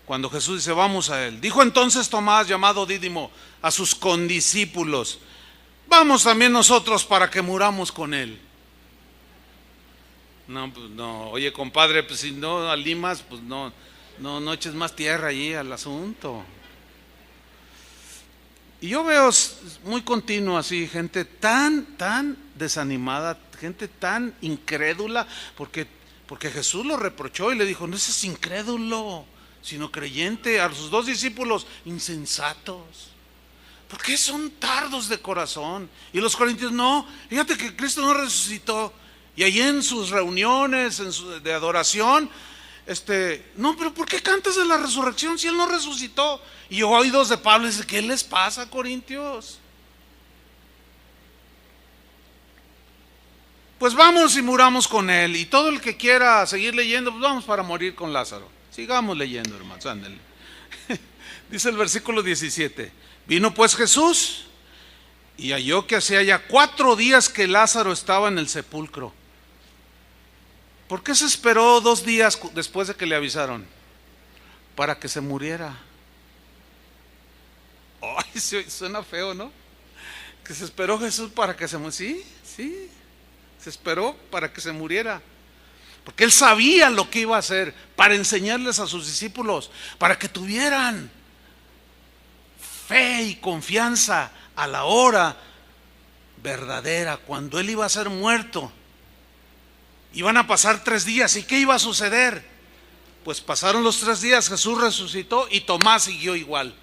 [SPEAKER 1] Cuando Jesús dice: vamos a Él. Dijo entonces Tomás, llamado Dídimo, a sus condiscípulos: vamos también nosotros para que muramos con Él. No, pues no, oye compadre, pues si no alimas, pues no eches más tierra allí al asunto. Y yo veo muy continuo así, gente tan desanimada, gente tan incrédula, porque Jesús lo reprochó y le dijo: no seas incrédulo, sino creyente. A sus 2 discípulos: insensatos, ¿por qué son tardos de corazón? Y los corintios: no, fíjate que Cristo no resucitó. Y ahí en sus reuniones de adoración, no, pero ¿por qué cantas de la resurrección si Él no resucitó? Y yo oí 2 de Pablo y dice: ¿qué les pasa, corintios? Pues vamos y muramos con Él. Y todo el que quiera seguir leyendo, pues vamos para morir con Lázaro. Sigamos leyendo, hermanos, ándale. Dice el versículo 17: vino pues Jesús y halló que hacía ya 4 días que Lázaro estaba en el sepulcro. ¿Por qué se esperó 2 días después de que le avisaron? Para que se muriera. Ay, suena feo, ¿no? Que se esperó Jesús para que se muriera. Sí, se esperó para que se muriera. Porque Él sabía lo que iba a hacer, para enseñarles a sus discípulos, para que tuvieran fe y confianza a la hora verdadera, cuando Él iba a ser muerto. Iban a pasar 3 días. ¿Y qué iba a suceder? Pues pasaron los 3 días, Jesús resucitó y Tomás siguió igual.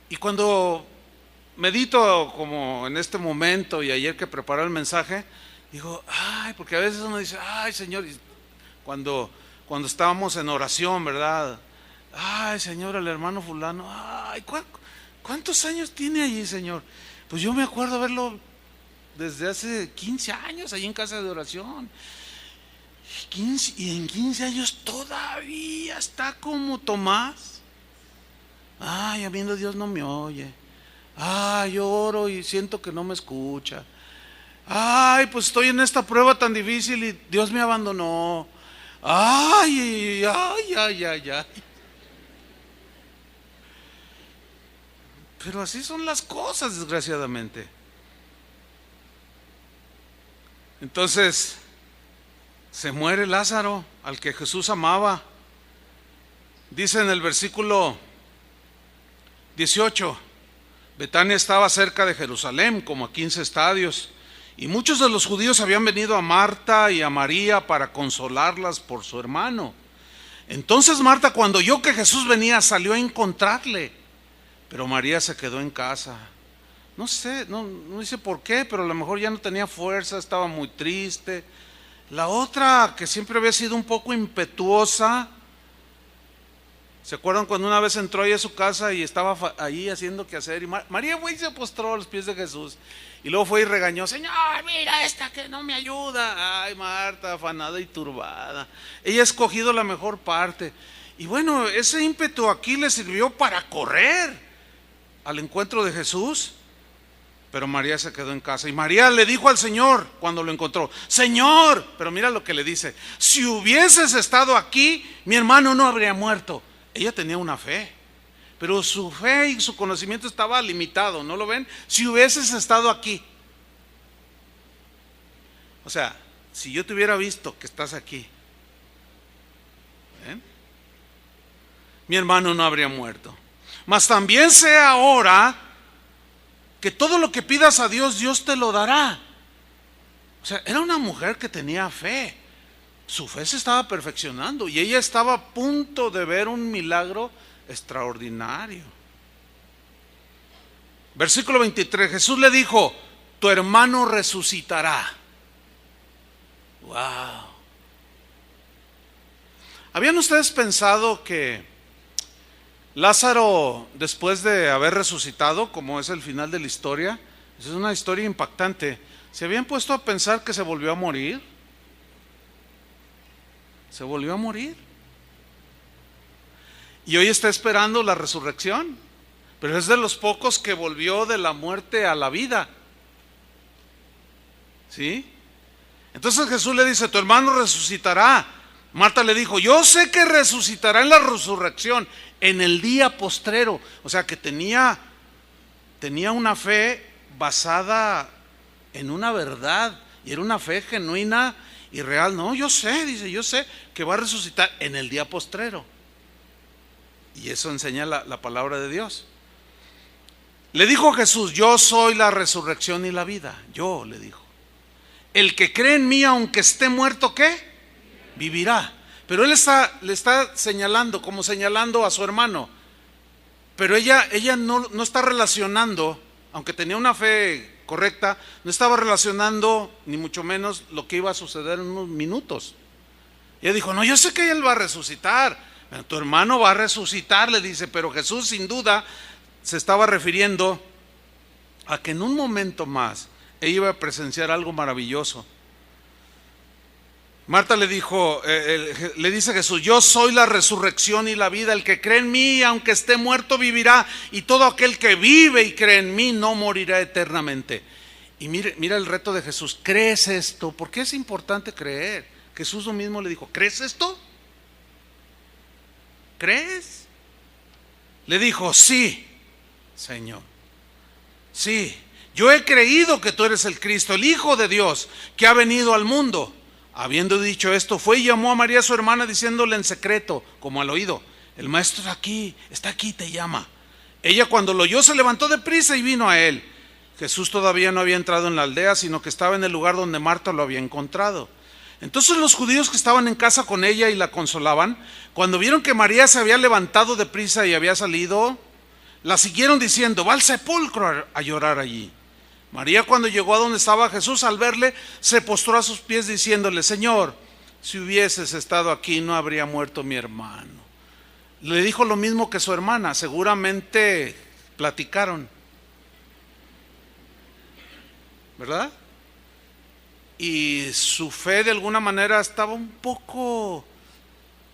[SPEAKER 1] Y cuando medito como en este momento y ayer que preparé el mensaje, digo: ay, porque a veces uno dice: ay, Señor, cuando estábamos en oración, ¿verdad? Ay, Señor, el hermano fulano, ay, ¿cuántos años tiene allí, Señor? Pues yo me acuerdo verlo desde hace 15 años allí en casa de oración. Y en 15 años todavía está como Tomás. Ay, a mí Dios no me oye. Ay, yo oro y siento que no me escucha. Ay, pues estoy en esta prueba tan difícil y Dios me abandonó. Ay. Pero así son las cosas, desgraciadamente. Entonces, Se muere Lázaro, al que Jesús amaba. Dice en el versículo 18, Betania estaba cerca de Jerusalén, como a 15 estadios, y muchos de los judíos habían venido a Marta y a María para consolarlas por su hermano. Entonces Marta, cuando oyó que Jesús venía, salió a encontrarle, pero María se quedó en casa. No sé, no dice por qué, pero a lo mejor ya no tenía fuerza, estaba muy triste. La otra, que siempre había sido un poco impetuosa, ¿se acuerdan cuando una vez entró ahí a su casa y estaba ahí haciendo qué hacer? Y María fue y se postró a los pies de Jesús. Y luego fue y regañó: Señor, mira esta que no me ayuda. Ay, Marta, afanada y turbada. Ella ha escogido la mejor parte. Y bueno, ese ímpetu aquí le sirvió para correr al encuentro de Jesús. Pero María se quedó en casa. Y María le dijo al Señor cuando lo encontró: Señor, pero mira lo que le dice: si hubieses estado aquí, mi hermano no habría muerto. Ella tenía una fe, pero su fe y su conocimiento estaba limitado, ¿no lo ven? Si hubieses estado aquí. O sea, si yo te hubiera visto que estás aquí, ¿ven? Mi hermano no habría muerto. Mas también sé ahora que todo lo que pidas a Dios, Dios te lo dará. O sea, era una mujer que tenía fe. Su fe se estaba perfeccionando y ella estaba a punto de ver un milagro extraordinario. Versículo 23, Jesús le dijo: tu hermano resucitará. Wow. ¿Habían ustedes pensado que Lázaro, después de haber resucitado, como es el final de la historia, es una historia impactante, se habían puesto a pensar que se volvió a morir? Se volvió a morir. Y hoy está esperando la resurrección. Pero es de los pocos que volvió de la muerte a la vida. ¿Sí? Entonces Jesús le dice: tu hermano resucitará. Marta le dijo: yo sé que resucitará en la resurrección, en el día postrero. O sea que tenía una fe basada en una verdad. Y era una fe genuina y real. No, yo sé, dice, yo sé que va a resucitar en el día postrero. Y eso enseña la palabra de Dios. Le dijo Jesús: yo soy la resurrección y la vida. Yo, le dijo, el que cree en mí, aunque esté muerto, ¿qué? Vivirá. Pero él le está señalando, como señalando a su hermano. Pero ella no está relacionando, aunque tenía una fe correcta, no estaba relacionando ni mucho menos lo que iba a suceder en unos minutos. Ella dijo: no, yo sé que él va a resucitar, tu hermano va a resucitar, le dice. Pero Jesús sin duda se estaba refiriendo a que en un momento más ella iba a presenciar algo maravilloso. Marta le dijo, le dice Jesús: yo soy la resurrección y la vida, el que cree en mí, aunque esté muerto, vivirá, y todo aquel que vive y cree en mí no morirá eternamente. Y mira el reto de Jesús: ¿crees esto? ¿Por qué es importante creer? Jesús lo mismo le dijo: ¿crees esto? ¿Crees? Le dijo: sí, Señor, sí, yo he creído que tú eres el Cristo, el Hijo de Dios, que ha venido al mundo. Habiendo dicho esto, fue y llamó a María su hermana, diciéndole en secreto, como al oído: el maestro está aquí, te llama. Ella, cuando lo oyó, se levantó deprisa y vino a él. Jesús todavía no había entrado en la aldea, sino que estaba en el lugar donde Marta lo había encontrado. Entonces los judíos que estaban en casa con ella y la consolaban, cuando vieron que María se había levantado deprisa y había salido, la siguieron diciendo: va al sepulcro a llorar allí. María, cuando llegó a donde estaba Jesús, al verle, se postró a sus pies diciéndole: Señor, si hubieses estado aquí, no habría muerto mi hermano. Le dijo lo mismo que su hermana. Seguramente platicaron, ¿verdad? Y su fe de alguna manera estaba un poco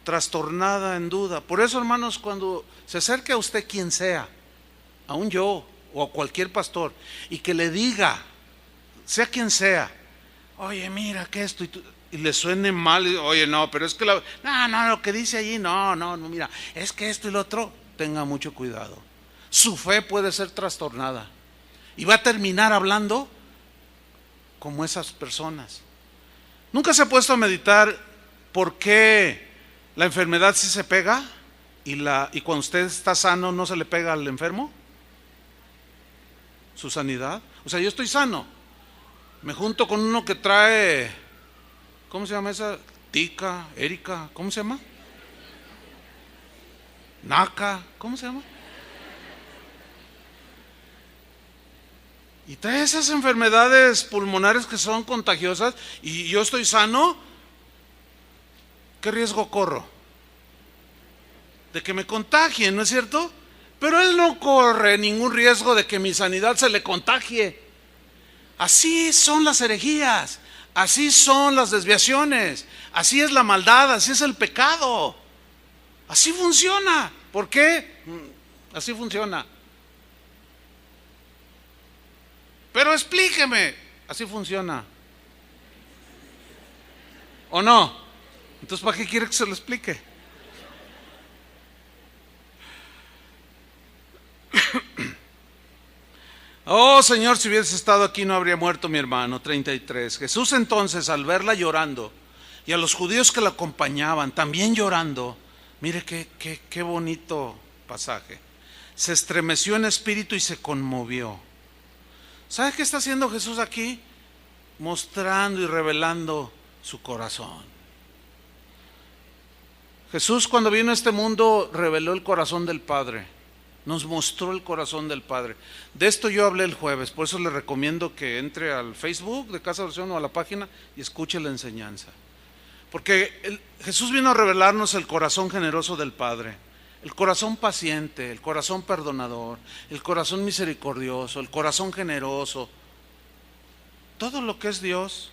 [SPEAKER 1] trastornada, en duda. Por eso, hermanos, cuando se acerque a usted quien sea, aún yo o a cualquier pastor, y que le diga, sea quien sea: oye, mira que esto, y le suene mal, oye, no, pero es que no, lo que dice allí, no, mira, es que esto y lo otro, tenga mucho cuidado. Su fe puede ser trastornada y va a terminar hablando como esas personas. ¿Nunca se ha puesto a meditar por qué la enfermedad sí se pega y cuando usted está sano no se le pega al enfermo? Su sanidad. O sea, yo estoy sano, me junto con uno que trae, ¿cómo se llama esa? Tica, Erika, ¿cómo se llama? Naca, ¿cómo se llama? Y trae esas enfermedades pulmonares que son contagiosas y yo estoy sano. ¿Qué riesgo corro? De que me contagien, ¿no es cierto? Pero él no corre ningún riesgo de que mi sanidad se le contagie. Así son las herejías, así son las desviaciones, así es la maldad, así es el pecado. Así funciona. ¿Por qué? Así funciona. Pero explíqueme, así funciona. ¿O no? Entonces, ¿para qué quiere que se lo explique? Oh Señor, si hubieses estado aquí no habría muerto mi hermano. 33. Jesús entonces, al verla llorando, y a los judíos que la acompañaban también llorando, mire qué bonito pasaje, se estremeció en espíritu y se conmovió. ¿Sabe qué está haciendo Jesús aquí? Mostrando y revelando su corazón. Jesús, cuando vino a este mundo, reveló el corazón del Padre. Nos mostró el corazón del Padre. De esto yo hablé el jueves, por eso le recomiendo que entre al Facebook de Casa de Oración o a la página y escuche la enseñanza. Porque Jesús vino a revelarnos el corazón generoso del Padre, el corazón paciente, el corazón perdonador, el corazón misericordioso, el corazón generoso. Todo lo que es Dios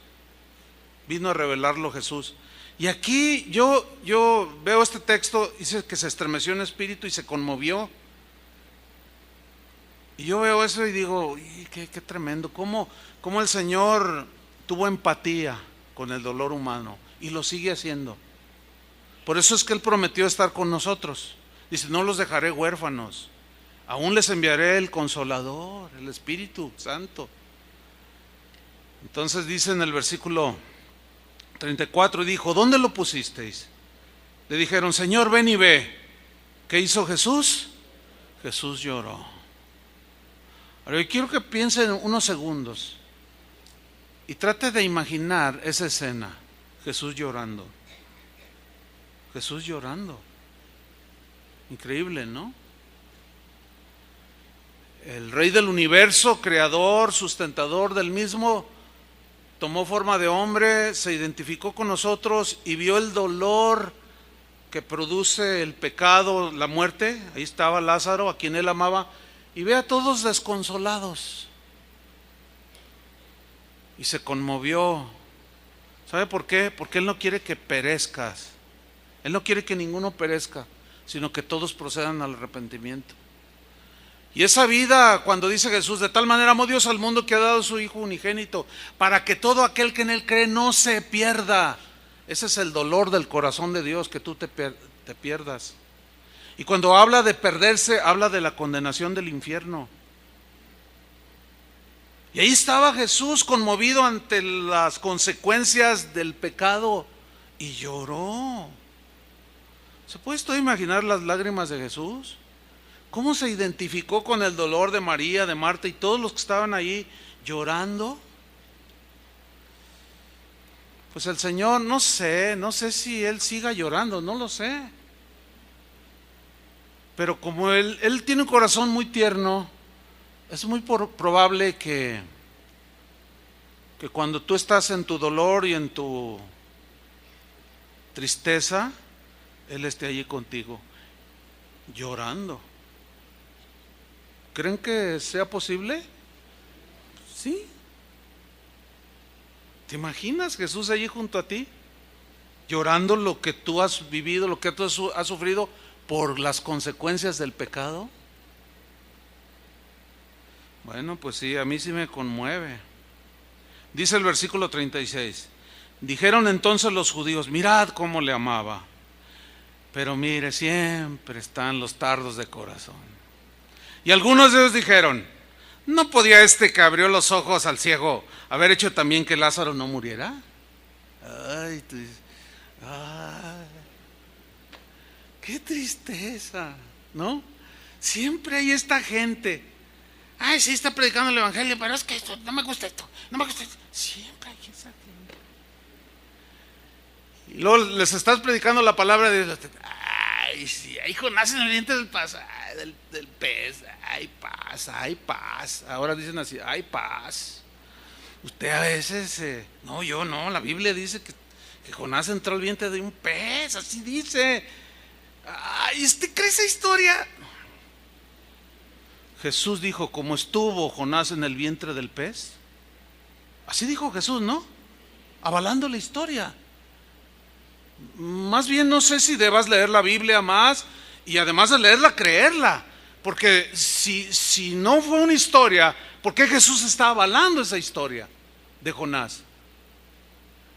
[SPEAKER 1] vino a revelarlo Jesús. Y aquí yo veo este texto, dice que se estremeció en espíritu y se conmovió. Y yo veo eso y digo, qué tremendo, cómo el Señor tuvo empatía con el dolor humano y lo sigue haciendo. Por eso es que Él prometió estar con nosotros. Dice, no los dejaré huérfanos, aún les enviaré el Consolador, el Espíritu Santo. Entonces dice en el versículo 34, y dijo, ¿dónde lo pusisteis? Le dijeron, Señor, ven y ve. ¿Qué hizo Jesús? Jesús lloró. Ahora yo quiero que piensen unos segundos y trate de imaginar esa escena. Jesús llorando. Jesús llorando. Increíble, ¿no? El Rey del universo, creador, sustentador del mismo, tomó forma de hombre, se identificó con nosotros y vio el dolor que produce el pecado, la muerte. Ahí estaba Lázaro, a quien él amaba, y ve a todos desconsolados. Y se conmovió. ¿Sabe por qué? Porque Él no quiere que perezcas. Él no quiere que ninguno perezca, sino que todos procedan al arrepentimiento. Y esa vida, cuando dice Jesús, de tal manera amó Dios al mundo que ha dado a su Hijo unigénito, para que todo aquel que en Él cree no se pierda. Ese es el dolor del corazón de Dios, que tú te pierdas. Y cuando habla de perderse, habla de la condenación del infierno. Y ahí estaba Jesús conmovido ante las consecuencias del pecado y lloró. ¿Se puede usted imaginar las lágrimas de Jesús? ¿Cómo se identificó con el dolor de María, de Marta y todos los que estaban ahí llorando? Pues el Señor, no sé si Él siga llorando, no lo sé. Pero como Él tiene un corazón muy tierno, es muy probable que cuando tú estás en tu dolor y en tu tristeza, Él esté allí contigo, llorando. ¿Creen que sea posible? Sí. ¿Te imaginas Jesús allí junto a ti, llorando lo que tú has vivido, lo que tú has sufrido por las consecuencias del pecado? Bueno, pues sí, a mí sí me conmueve. Dice el versículo 36. Dijeron entonces los judíos, mirad cómo le amaba. Pero mire, siempre están los tardos de corazón. Y algunos de ellos dijeron, ¿no podía este que abrió los ojos al ciego haber hecho también que Lázaro no muriera? Ay, tú dices, ay, qué tristeza, ¿no? Siempre hay esta gente. Ay, sí, está predicando el evangelio, pero es que esto, no me gusta esto, no me gusta esto. Siempre hay esa gente. Y luego les estás predicando la palabra de Dios. Ay, sí, ahí Jonás en el vientre del pez. Hay paz. Ahora dicen así, hay paz. Usted a veces, no, yo no, la Biblia dice que Jonás entró al vientre de un pez, así dice. Ay, ¿usted cree esa historia? Jesús dijo, como estuvo Jonás en el vientre del pez. Así dijo Jesús, ¿no? Avalando la historia. Más bien no sé si debas leer la Biblia más y además de leerla, creerla. Porque si no fue una historia, ¿por qué Jesús está avalando esa historia de Jonás?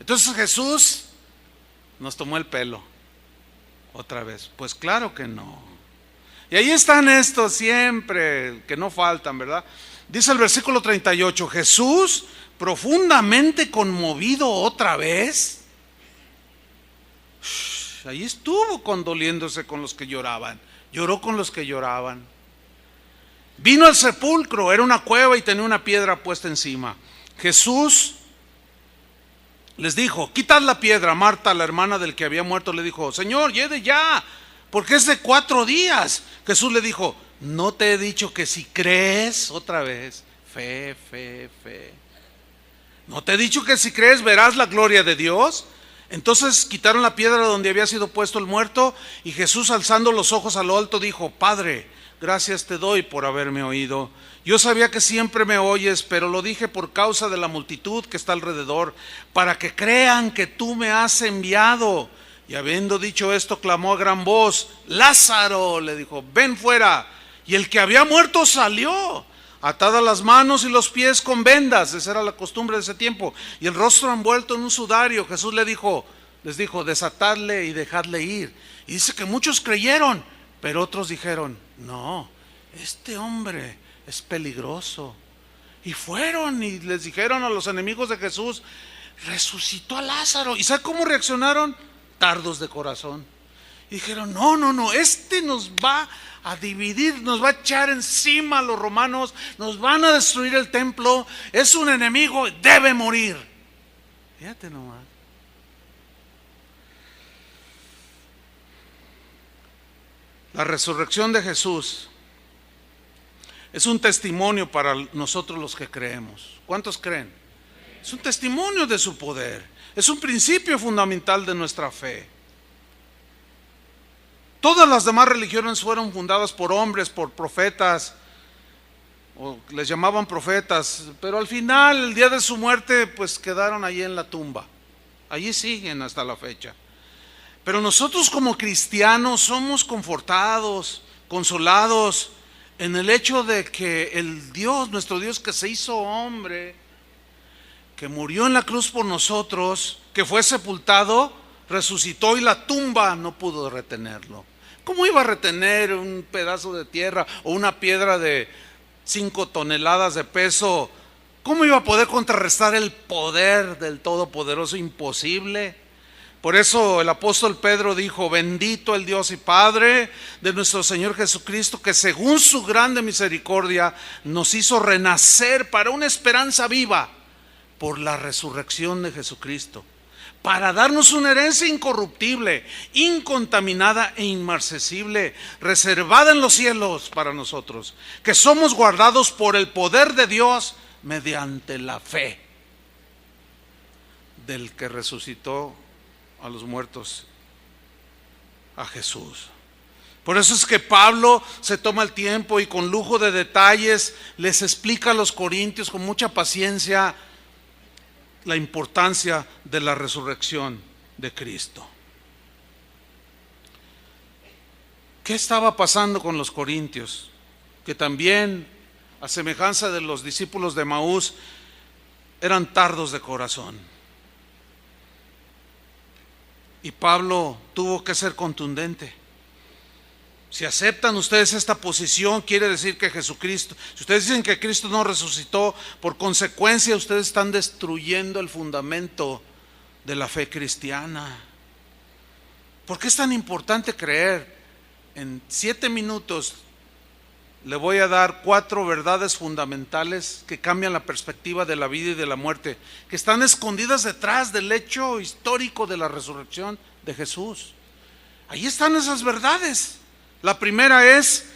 [SPEAKER 1] Entonces Jesús nos tomó el pelo otra vez. Pues claro que no. Y ahí están estos siempre, que no faltan, ¿verdad? Dice el versículo 38, Jesús, profundamente conmovido otra vez, ahí estuvo condoliéndose con los que lloraban, lloró con los que lloraban. Vino al sepulcro, era una cueva y tenía una piedra puesta encima. Jesús les dijo, quitad la piedra. Marta, la hermana del que había muerto, le dijo, Señor, lleve ya, porque es de 4 días. Jesús le dijo, no te he dicho que si crees, otra vez, fe. No te he dicho que si crees verás la gloria de Dios. Entonces quitaron la piedra donde había sido puesto el muerto y Jesús, alzando los ojos a lo alto, dijo, Padre, gracias te doy por haberme oído. Yo sabía que siempre me oyes, pero lo dije por causa de la multitud que está alrededor, para que crean que tú me has enviado. Y habiendo dicho esto, clamó a gran voz, Lázaro, le dijo, ven fuera. Y el que había muerto salió, atadas las manos y los pies con vendas, esa era la costumbre de ese tiempo, y el rostro envuelto en un sudario. Jesús les dijo, desatadle y dejadle ir. Y dice que muchos creyeron, pero otros dijeron, no, este hombre es peligroso. Y fueron y les dijeron a los enemigos de Jesús, resucitó a Lázaro. ¿Y sabe cómo reaccionaron? Tardos de corazón. Y dijeron, no, este nos va a dividir, nos va a echar encima a los romanos, nos van a destruir el templo, es un enemigo, debe morir. Fíjate nomás. La resurrección de Jesús es un testimonio para nosotros los que creemos. ¿Cuántos creen? Es un testimonio de su poder. Es un principio fundamental de nuestra fe. Todas las demás religiones fueron fundadas por hombres, por profetas, o les llamaban profetas, pero al final, el día de su muerte, pues quedaron allí en la tumba. Allí siguen hasta la fecha. Pero nosotros como cristianos somos confortados, consolados en el hecho de que el Dios, nuestro Dios que se hizo hombre, que murió en la cruz por nosotros, que fue sepultado, resucitó y la tumba no pudo retenerlo. ¿Cómo iba a retener un pedazo de tierra o una piedra de 5 toneladas de peso? ¿Cómo iba a poder contrarrestar el poder del Todopoderoso? Imposible. Por eso el apóstol Pedro dijo, bendito el Dios y Padre de nuestro Señor Jesucristo, que según su grande misericordia nos hizo renacer para una esperanza viva por la resurrección de Jesucristo, para darnos una herencia incorruptible, incontaminada e inmarcesible, reservada en los cielos para nosotros, que somos guardados por el poder de Dios mediante la fe del que resucitó a los muertos, a Jesús. Por eso es que Pablo se toma el tiempo y con lujo de detalles les explica a los corintios con mucha paciencia la importancia de la resurrección de Cristo. ¿Qué estaba pasando con los corintios? Que también, a semejanza de los discípulos de Maús, eran tardos de corazón. Y Pablo tuvo que ser contundente. Si aceptan ustedes esta posición, quiere decir que Jesucristo, si ustedes dicen que Cristo no resucitó, por consecuencia ustedes están destruyendo el fundamento de la fe cristiana. ¿Por qué es tan importante creer? En 7 minutos le voy a dar 4 verdades fundamentales que cambian la perspectiva de la vida y de la muerte, que están escondidas detrás del hecho histórico de la resurrección de Jesús. Ahí están esas verdades. La primera es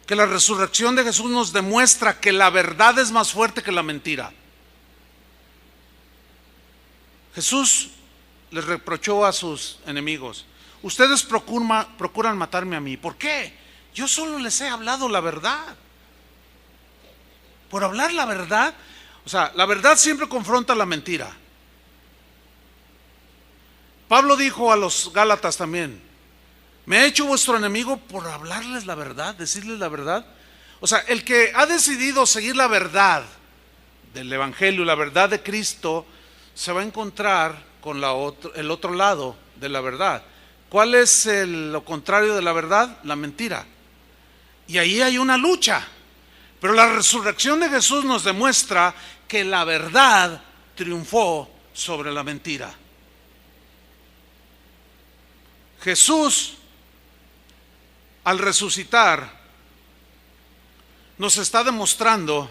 [SPEAKER 1] que la resurrección de Jesús nos demuestra que la verdad es más fuerte que la mentira. Jesús les reprochó a sus enemigos: ustedes procuran matarme a mí. ¿Por qué? Yo solo les he hablado la verdad. Por hablar la verdad, o sea, la verdad siempre confronta la mentira. Pablo dijo a los Gálatas también: me he hecho vuestro enemigo por hablarles la verdad, decirles la verdad. O sea, el que ha decidido seguir la verdad del Evangelio, la verdad de Cristo, se va a encontrar con el otro lado de la verdad. ¿Cuál es lo contrario de la verdad? La mentira. Y ahí hay una lucha. Pero la resurrección de Jesús nos demuestra que la verdad triunfó sobre la mentira. Jesús, al resucitar, nos está demostrando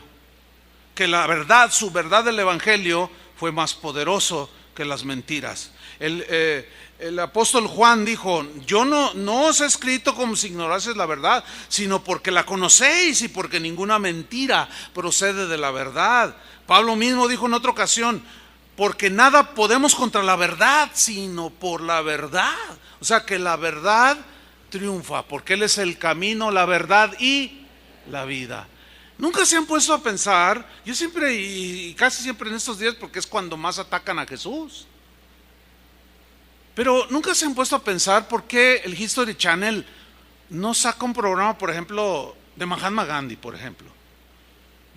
[SPEAKER 1] que la verdad, su verdad del Evangelio, fue más poderoso que las mentiras. El apóstol Juan dijo: yo no os he escrito como si ignorases la verdad, sino porque la conocéis y porque ninguna mentira procede de la verdad. Pablo mismo dijo en otra ocasión: porque nada podemos contra la verdad, sino por la verdad. O sea que la verdad triunfa, porque Él es el camino, la verdad y la vida. Nunca se han puesto a pensar, yo siempre y casi siempre en estos días, porque es cuando más atacan a Jesús, pero nunca se han puesto a pensar por qué el History Channel no saca un programa, por ejemplo, de Mahatma Gandhi, por ejemplo.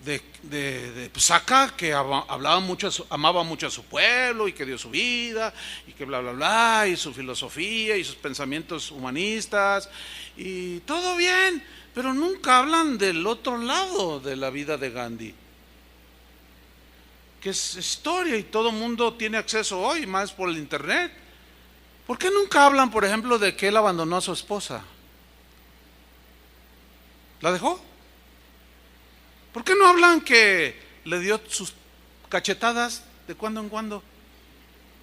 [SPEAKER 1] Pues saca que hablaba mucho, amaba mucho a su pueblo y que dio su vida y que bla bla bla, y su filosofía y sus pensamientos humanistas y todo bien, pero nunca hablan del otro lado de la vida de Gandhi, que es historia y todo el mundo tiene acceso hoy, más por el internet. ¿Por qué nunca hablan, por ejemplo, de que él abandonó a su esposa? ¿La dejó? ¿Por qué no hablan que le dio sus cachetadas de cuando en cuando?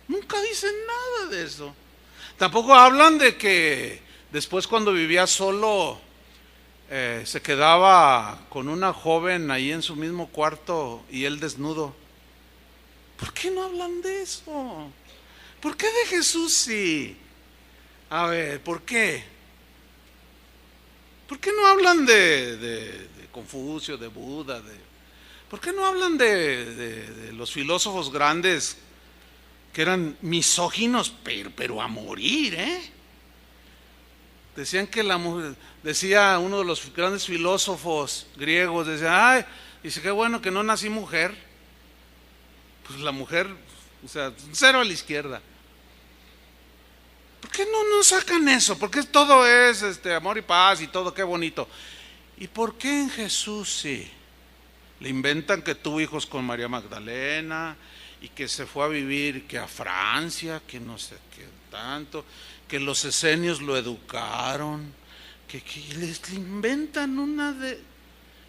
[SPEAKER 1] Nunca dicen nada de eso. Tampoco hablan de que después, cuando vivía solo, se quedaba con una joven ahí en su mismo cuarto y él desnudo. ¿Por qué no hablan de eso? ¿Por qué de Jesús sí? A ver, ¿por qué? ¿Por qué no hablan de Confucio, de Buda? ¿Por qué no hablan de los filósofos grandes que eran misóginos, pero a morir, Decían que la mujer, decía uno de los grandes filósofos griegos, decía: ay, dice, qué bueno que no nací mujer. Pues la mujer, o sea, cero a la izquierda. ¿Por qué no sacan eso? ¿Por qué todo es amor y paz y todo, qué bonito? ¿Y por qué en Jesús sí? Le inventan que tuvo hijos con María Magdalena y que se fue a vivir que a Francia, que no sé qué tanto, que los esenios lo educaron, que les inventan una de...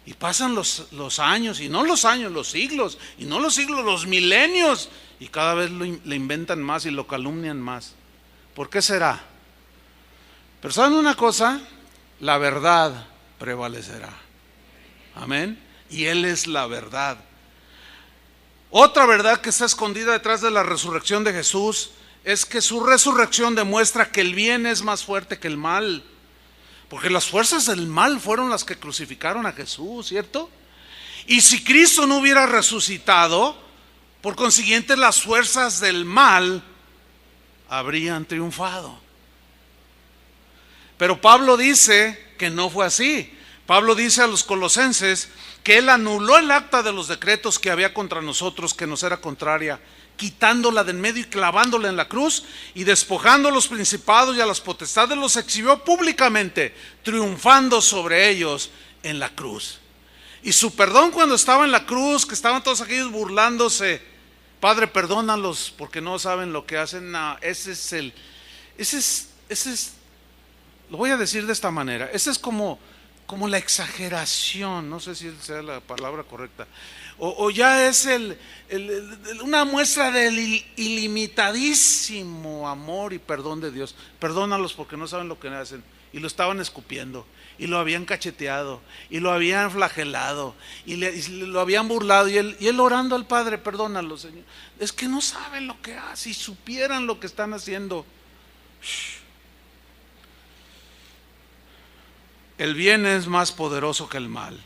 [SPEAKER 1] Y pasan los años, y no los años, los siglos, y no los siglos, los milenios, y cada vez le inventan más y lo calumnian más. ¿Por qué será? Pero ¿saben una cosa? La verdad prevalecerá. Amén. Y Él es la verdad. Otra verdad que está escondida detrás de la resurrección de Jesús es que su resurrección demuestra que el bien es más fuerte que el mal. Porque las fuerzas del mal fueron las que crucificaron a Jesús, ¿cierto? Y si Cristo no hubiera resucitado, por consiguiente las fuerzas del mal habrían triunfado. Pero Pablo dice que no fue así. Pablo dice a los colosenses que él anuló el acta de los decretos que había contra nosotros, que nos era contraria, quitándola de en medio y clavándola en la cruz, y despojando a los principados y a las potestades los exhibió públicamente, triunfando sobre ellos en la cruz. Y su perdón cuando estaba en la cruz, que estaban todos aquellos burlándose Padre, perdónalos porque no saben lo que hacen. No, lo voy a decir de esta manera, ese es como la exageración, no sé si sea la palabra correcta, o ya es una muestra del ilimitadísimo amor y perdón de Dios. Perdónalos porque no saben lo que hacen. Y lo estaban escupiendo, y lo habían cacheteado, y lo habían flagelado, y lo habían burlado, y él orando al Padre, perdónalos, Señor. Es que no saben lo que hacen, si supieran lo que están haciendo. El bien es más poderoso que el mal.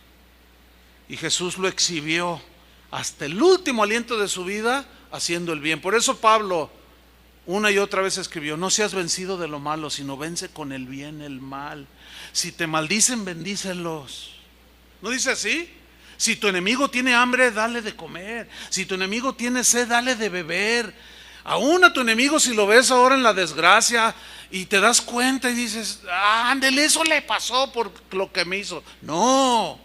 [SPEAKER 1] Y Jesús lo exhibió hasta el último aliento de su vida haciendo el bien. Por eso Pablo una y otra vez escribió: no seas vencido de lo malo, sino vence con el bien el mal. Si te maldicen, bendícelos. ¿No dice así? Si tu enemigo tiene hambre, dale de comer. Si tu enemigo tiene sed, dale de beber. Aún a tu enemigo, si lo ves ahora en la desgracia y te das cuenta y dices: ándele, eso le pasó por lo que me hizo. No.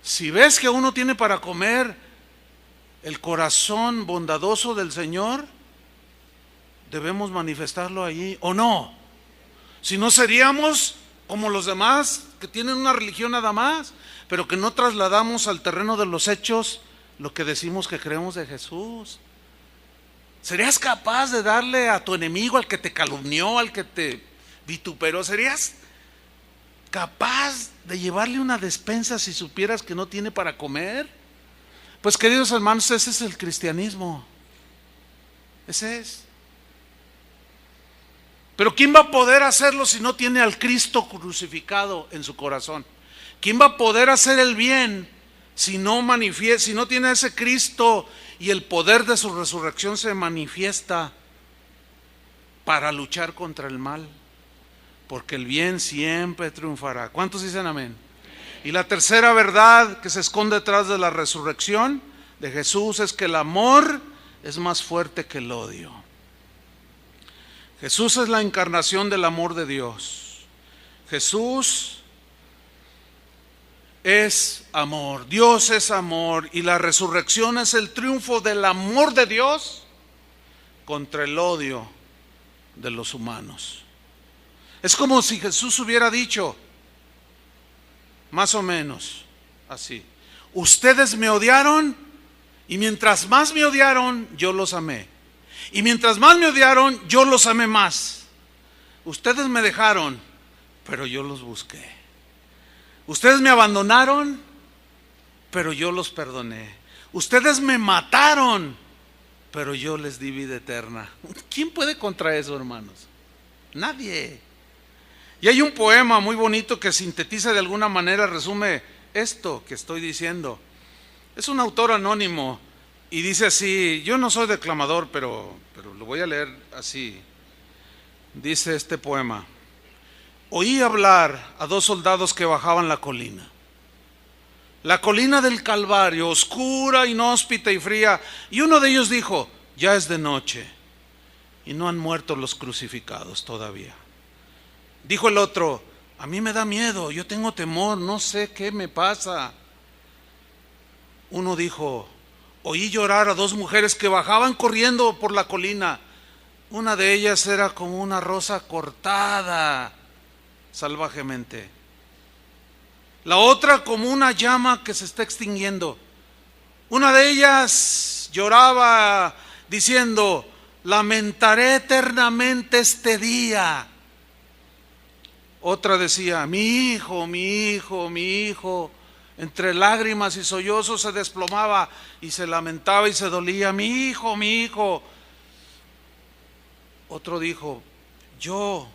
[SPEAKER 1] Si ves que uno tiene para comer, el corazón bondadoso del Señor, debemos manifestarlo allí, ¿o no? Si no, seríamos como los demás que tienen una religión nada más, pero que no trasladamos al terreno de los hechos lo que decimos que creemos de Jesús. ¿Serías capaz de darle a tu enemigo, al que te calumnió, al que te vituperó, serías capaz de llevarle una despensa si supieras que no tiene para comer? Pues, queridos hermanos, ese es el cristianismo. Ese es. Pero ¿quién va a poder hacerlo si no tiene al Cristo crucificado en su corazón? ¿Quién va a poder hacer el bien si no tiene a ese Cristo y el poder de su resurrección se manifiesta para luchar contra el mal? Porque el bien siempre triunfará. ¿Cuántos dicen amén? Y la tercera verdad que se esconde detrás de la resurrección de Jesús es que el amor es más fuerte que el odio. Jesús es la encarnación del amor de Dios. Jesús es amor, Dios es amor, y la resurrección es el triunfo del amor de Dios contra el odio de los humanos. Es como si Jesús hubiera dicho, más o menos así: ustedes me odiaron, y mientras más me odiaron, yo los amé. Y mientras más me odiaron, yo los amé más. Ustedes me dejaron, pero yo los busqué. Ustedes me abandonaron, pero yo los perdoné. Ustedes me mataron, pero yo les di vida eterna. ¿Quién puede contra eso, hermanos? Nadie. Y hay un poema muy bonito que sintetiza de alguna manera, resume esto que estoy diciendo. Es un autor anónimo y dice así, yo no soy declamador, pero lo voy a leer así. Dice este poema: oí hablar a dos soldados que bajaban la colina del Calvario, oscura, inhóspita y fría, y uno de ellos dijo: ya es de noche y no han muerto los crucificados todavía. Dijo el otro: a mí me da miedo, yo tengo temor, no sé qué me pasa. Uno dijo: oí llorar a dos mujeres que bajaban corriendo por la colina. Una de ellas era como una rosa cortada salvajemente, la otra como una llama que se está extinguiendo. Una de ellas lloraba diciendo: lamentaré eternamente este día. Otra decía: mi hijo, mi hijo, mi hijo. Entre lágrimas y sollozos se desplomaba y se lamentaba y se dolía: mi hijo, mi hijo. Otro dijo: yo,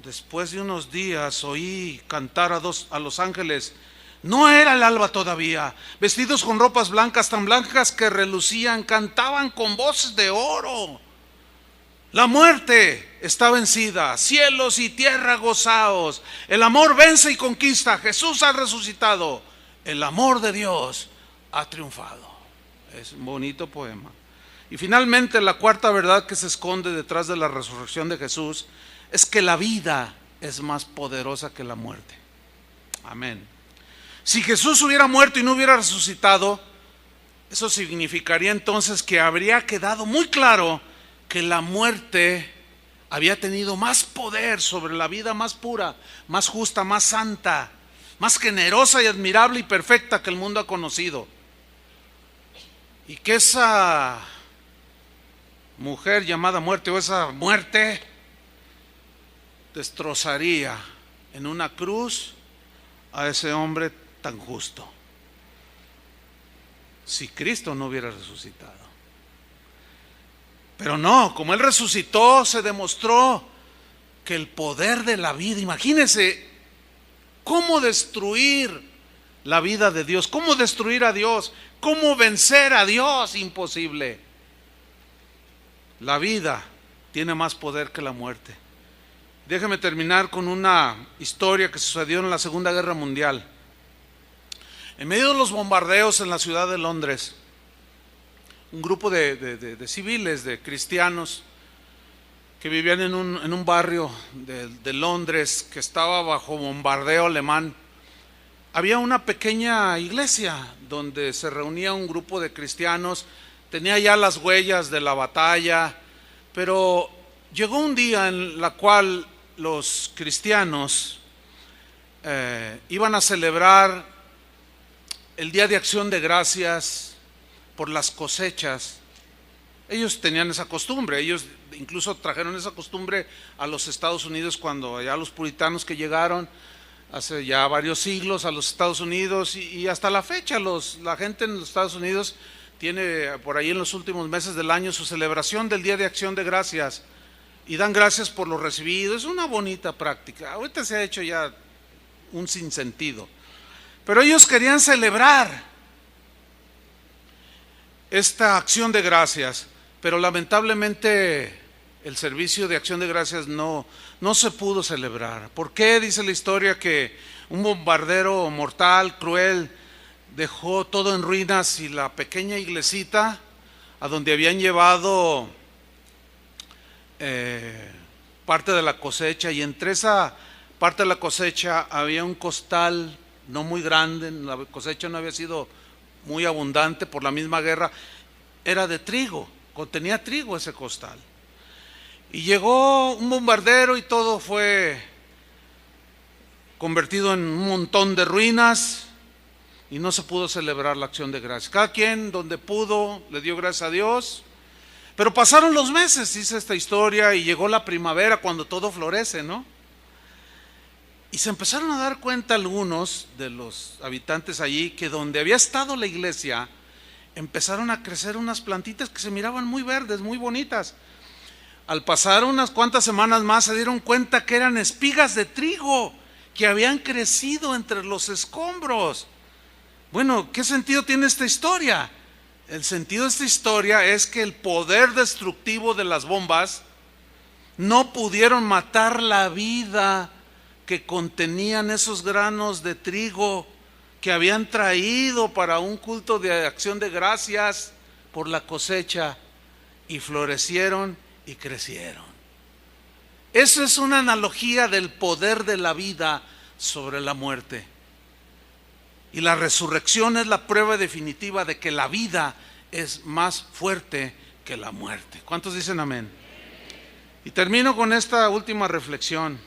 [SPEAKER 1] después de unos días, oí cantar a los ángeles. No era el alba todavía, vestidos con ropas blancas, tan blancas que relucían, cantaban con voces de oro. La muerte está vencida, cielos y tierra gozaos. El amor vence y conquista, Jesús ha resucitado, el amor de Dios ha triunfado. Es un bonito poema. Y finalmente, la cuarta verdad que se esconde detrás de la resurrección de Jesús es que la vida es más poderosa que la muerte. Amén. Si Jesús hubiera muerto y no hubiera resucitado, Eso significaría entonces que habría quedado muy claro que la muerte había tenido más poder sobre la vida más pura, más justa, más santa, más generosa y admirable y perfecta que el mundo ha conocido. Y que esa mujer llamada muerte, o esa muerte, destrozaría en una cruz a ese hombre tan justo, si Cristo no hubiera resucitado. Pero no, como Él resucitó, se demostró que el poder de la vida, imagínense cómo destruir la vida de Dios, cómo destruir a Dios, cómo vencer a Dios, imposible. La vida tiene más poder que la muerte. Déjeme terminar con una historia que sucedió en la Segunda Guerra Mundial. En medio de los bombardeos en la ciudad de Londres, un grupo de civiles, de cristianos, que vivían en un barrio de Londres que estaba bajo bombardeo alemán, había una pequeña iglesia donde se reunía un grupo de cristianos. Tenía ya las huellas de la batalla, pero llegó un día en la cual los cristianos iban a celebrar el Día de Acción de Gracias por las cosechas. Ellos tenían esa costumbre, ellos incluso trajeron esa costumbre a los Estados Unidos cuando ya los puritanos que llegaron hace ya varios siglos a los Estados Unidos, y hasta la fecha la gente en los Estados Unidos tiene por ahí en los últimos meses del año su celebración del Día de Acción de Gracias y dan gracias por lo recibido. Es una bonita práctica. Ahorita se ha hecho ya un sinsentido, pero ellos querían celebrar esta acción de gracias, pero lamentablemente el servicio de acción de gracias no se pudo celebrar. ¿Por qué? Dice la historia que un bombardero mortal, cruel, dejó todo en ruinas, y la pequeña iglesita a donde habían llevado parte de la cosecha, y entre esa parte de la cosecha había un costal no muy grande, la cosecha no había sido muy abundante por la misma guerra, era de trigo, contenía trigo ese costal. Y llegó un bombardero y todo fue convertido en un montón de ruinas, y no se pudo celebrar la acción de gracias. Cada quien donde pudo le dio gracias a Dios. Pero pasaron los meses, dice esta historia, y llegó la primavera cuando todo florece, ¿no? Y se empezaron a dar cuenta algunos de los habitantes allí que donde había estado la iglesia empezaron a crecer unas plantitas que se miraban muy verdes, muy bonitas. Al pasar unas cuantas semanas más se dieron cuenta que eran espigas de trigo que habían crecido entre los escombros. Bueno, ¿qué sentido tiene esta historia? El sentido de esta historia es que el poder destructivo de las bombas no pudieron matar la vida que contenían esos granos de trigo que habían traído para un culto de acción de gracias por la cosecha, y florecieron y crecieron. Eso es una analogía del poder de la vida sobre la muerte. Y la resurrección es la prueba definitiva de que la vida es más fuerte que la muerte. ¿Cuántos dicen amén? Y termino con esta última reflexión.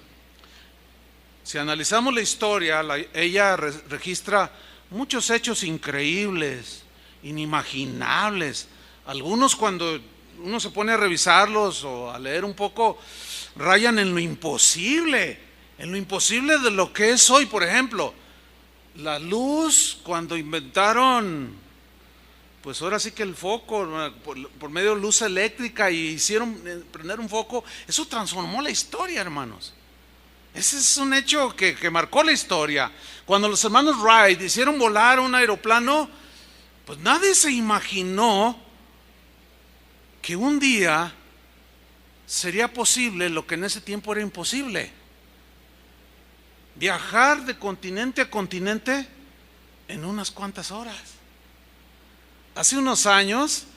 [SPEAKER 1] Si analizamos la historia, ella registra muchos hechos increíbles, inimaginables. Algunos, cuando uno se pone a revisarlos o a leer un poco, rayan en lo imposible de lo que es hoy. Por ejemplo, la luz, cuando inventaron, pues ahora sí que el foco, por medio de luz eléctrica, y hicieron prender un foco, eso transformó la historia, hermanos. Ese es un hecho que marcó la historia. Cuando los hermanos Wright hicieron volar un aeroplano, pues nadie se imaginó que un día sería posible lo que en ese tiempo era imposible: viajar de continente a continente en unas cuantas horas. Hace unos años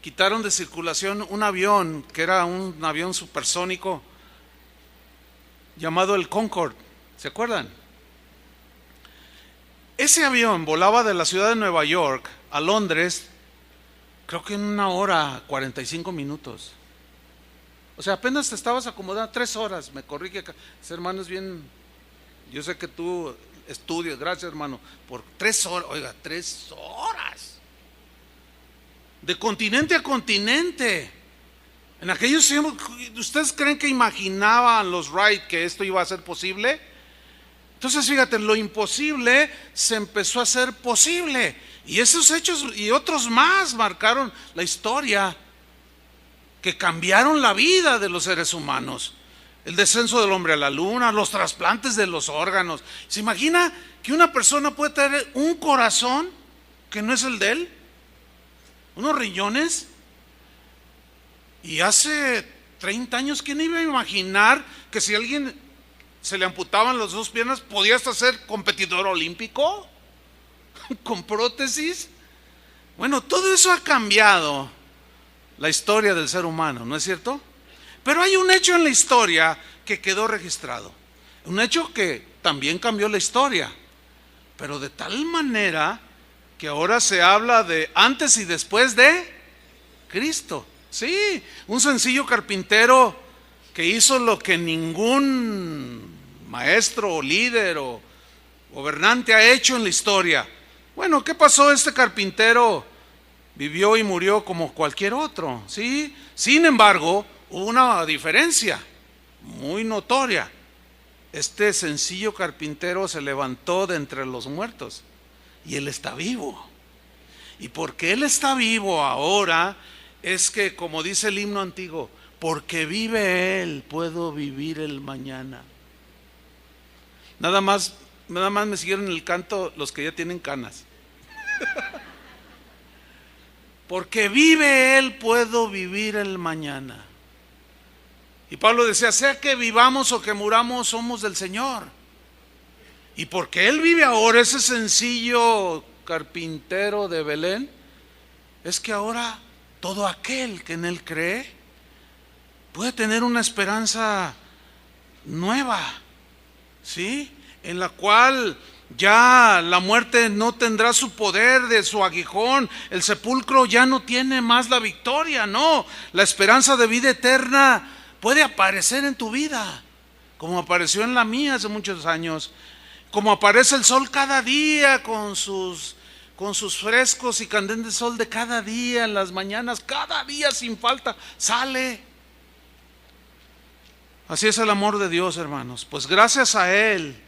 [SPEAKER 1] quitaron de circulación un avión que era un avión supersónico llamado el Concorde. ¿Se acuerdan? Ese avión volaba de la ciudad de Nueva York a Londres creo que en 1 hora 45 minutos. O sea, apenas te estabas acomodando, 3 horas, me corrige acá. Ese hermano es bien, yo sé que tú estudias, gracias hermano, por 3 horas, oiga, 3 horas. De continente a continente. En aquellos tiempos, ¿ustedes creen que imaginaban los Wright que esto iba a ser posible? Entonces fíjate, lo imposible se empezó a hacer posible. Y esos hechos y otros más marcaron la historia, que cambiaron la vida de los seres humanos. El descenso del hombre a la luna, los trasplantes de los órganos. ¿Se imagina que una persona puede tener un corazón que no es el de él? Unos riñones. Y hace 30 años, ¿quién iba a imaginar que si a alguien se le amputaban las 2 piernas, podía hasta ser competidor olímpico con prótesis? Bueno, todo eso ha cambiado la historia del ser humano, ¿no es cierto? Pero hay un hecho en la historia que quedó registrado, un hecho que también cambió la historia, pero de tal manera que ahora se habla de antes y después de Cristo. Sí, un sencillo carpintero que hizo lo que ningún maestro o líder o gobernante ha hecho en la historia. Bueno, ¿qué pasó? Este carpintero vivió y murió como cualquier otro, ¿sí? Sin embargo, hubo una diferencia muy notoria. Este sencillo carpintero se levantó de entre los muertos y él está vivo. Y porque él está vivo ahora, es que, como dice el himno antiguo, porque vive él, puedo vivir el mañana. Nada más me siguieron el canto los que ya tienen canas. Porque vive él, puedo vivir el mañana. Y Pablo decía, sea que vivamos o que muramos, somos del Señor. Y porque él vive ahora, ese sencillo carpintero de Belén, es que ahora todo aquel que en él cree puede tener una esperanza nueva, ¿sí? En la cual ya la muerte no tendrá su poder de su aguijón, el sepulcro ya no tiene más la victoria, no, la esperanza de vida eterna puede aparecer en tu vida, como apareció en la mía hace muchos años, como aparece el sol cada día con sus frescos y candentes sol de cada día en las mañanas, cada día sin falta sale. Así es el amor de Dios, hermanos. Pues gracias a Él,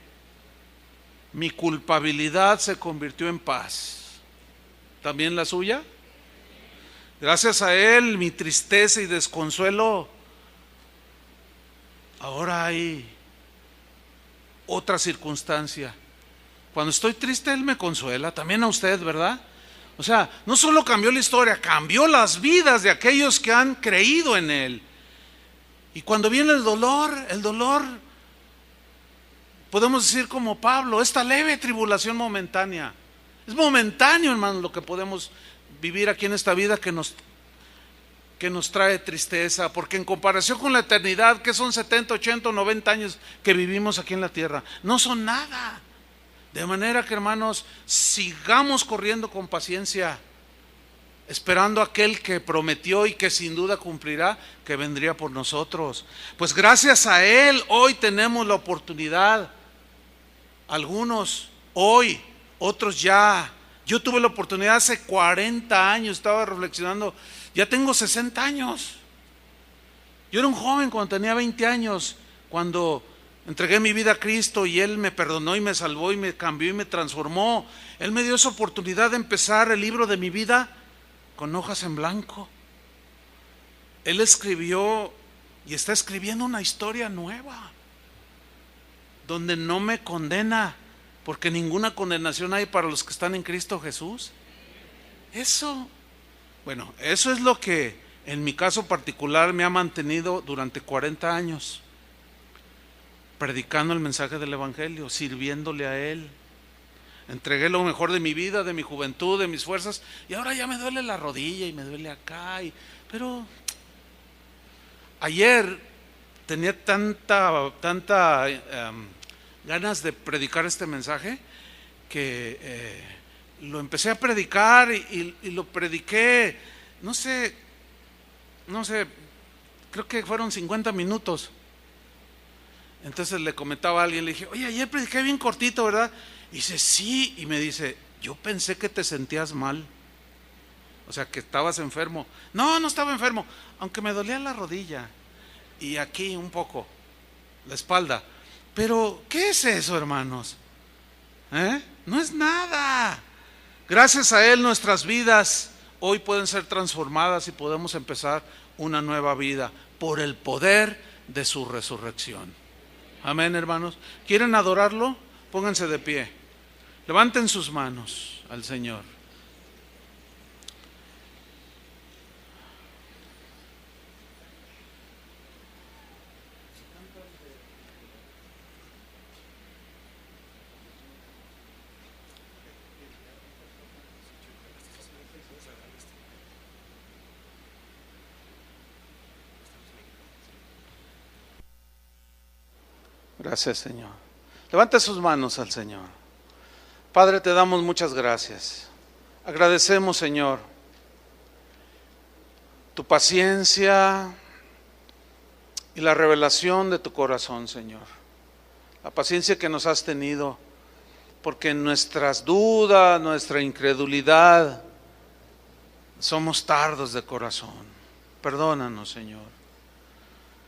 [SPEAKER 1] mi culpabilidad se convirtió en paz. ¿También la suya? Gracias a Él, mi tristeza y desconsuelo, ahora hay otra circunstancia. Cuando estoy triste, Él me consuela, también a usted, ¿verdad? O sea, no solo cambió la historia, cambió las vidas de aquellos que han creído en Él. Y cuando viene el dolor, podemos decir como Pablo, esta leve tribulación momentánea. Es momentáneo, hermano, lo que podemos vivir aquí en esta vida que nos trae tristeza, porque en comparación con la eternidad, que son 70, 80, 90 años que vivimos aquí en la tierra, no son nada. De manera que, hermanos, sigamos corriendo con paciencia, esperando a aquel que prometió y que sin duda cumplirá, que vendría por nosotros. Pues gracias a Él hoy tenemos la oportunidad. Algunos hoy, otros ya. Yo tuve la oportunidad hace 40 años, estaba reflexionando, ya tengo 60 años. Yo era un joven cuando tenía 20 años, cuando entregué mi vida a Cristo y Él me perdonó y me salvó y me cambió y me transformó. Él me dio esa oportunidad de empezar el libro de mi vida con hojas en blanco. Él escribió y está escribiendo una historia nueva, donde no me condena, porque ninguna condenación hay para los que están en Cristo Jesús. Eso es lo que en mi caso particular me ha mantenido durante 40 años, predicando el mensaje del Evangelio, sirviéndole a Él. Entregué lo mejor de mi vida, de mi juventud, de mis fuerzas, y ahora ya me duele la rodilla y me duele acá. Pero ayer tenía tanta ganas de predicar este mensaje que lo empecé a predicar y lo prediqué no sé, creo que fueron 50 minutos. Entonces le comentaba a alguien, le dije, oye, ayer prediqué bien cortito, ¿verdad? Y dice, sí, y me dice, yo pensé que te sentías mal, o sea, que estabas enfermo. No, no estaba enfermo, aunque me dolía la rodilla y aquí un poco, la espalda. Pero, ¿qué es eso, hermanos? No es nada. Gracias a Él nuestras vidas hoy pueden ser transformadas y podemos empezar una nueva vida por el poder de su resurrección. Amén, hermanos. ¿Quieren adorarlo? Pónganse de pie. Levanten sus manos al Señor. Gracias, Señor. Levante sus manos al Señor. Padre, te damos muchas gracias. Agradecemos, Señor, tu paciencia y la revelación de tu corazón, Señor. La paciencia que nos has tenido, porque en nuestras dudas, nuestra incredulidad, somos tardos de corazón. Perdónanos, Señor.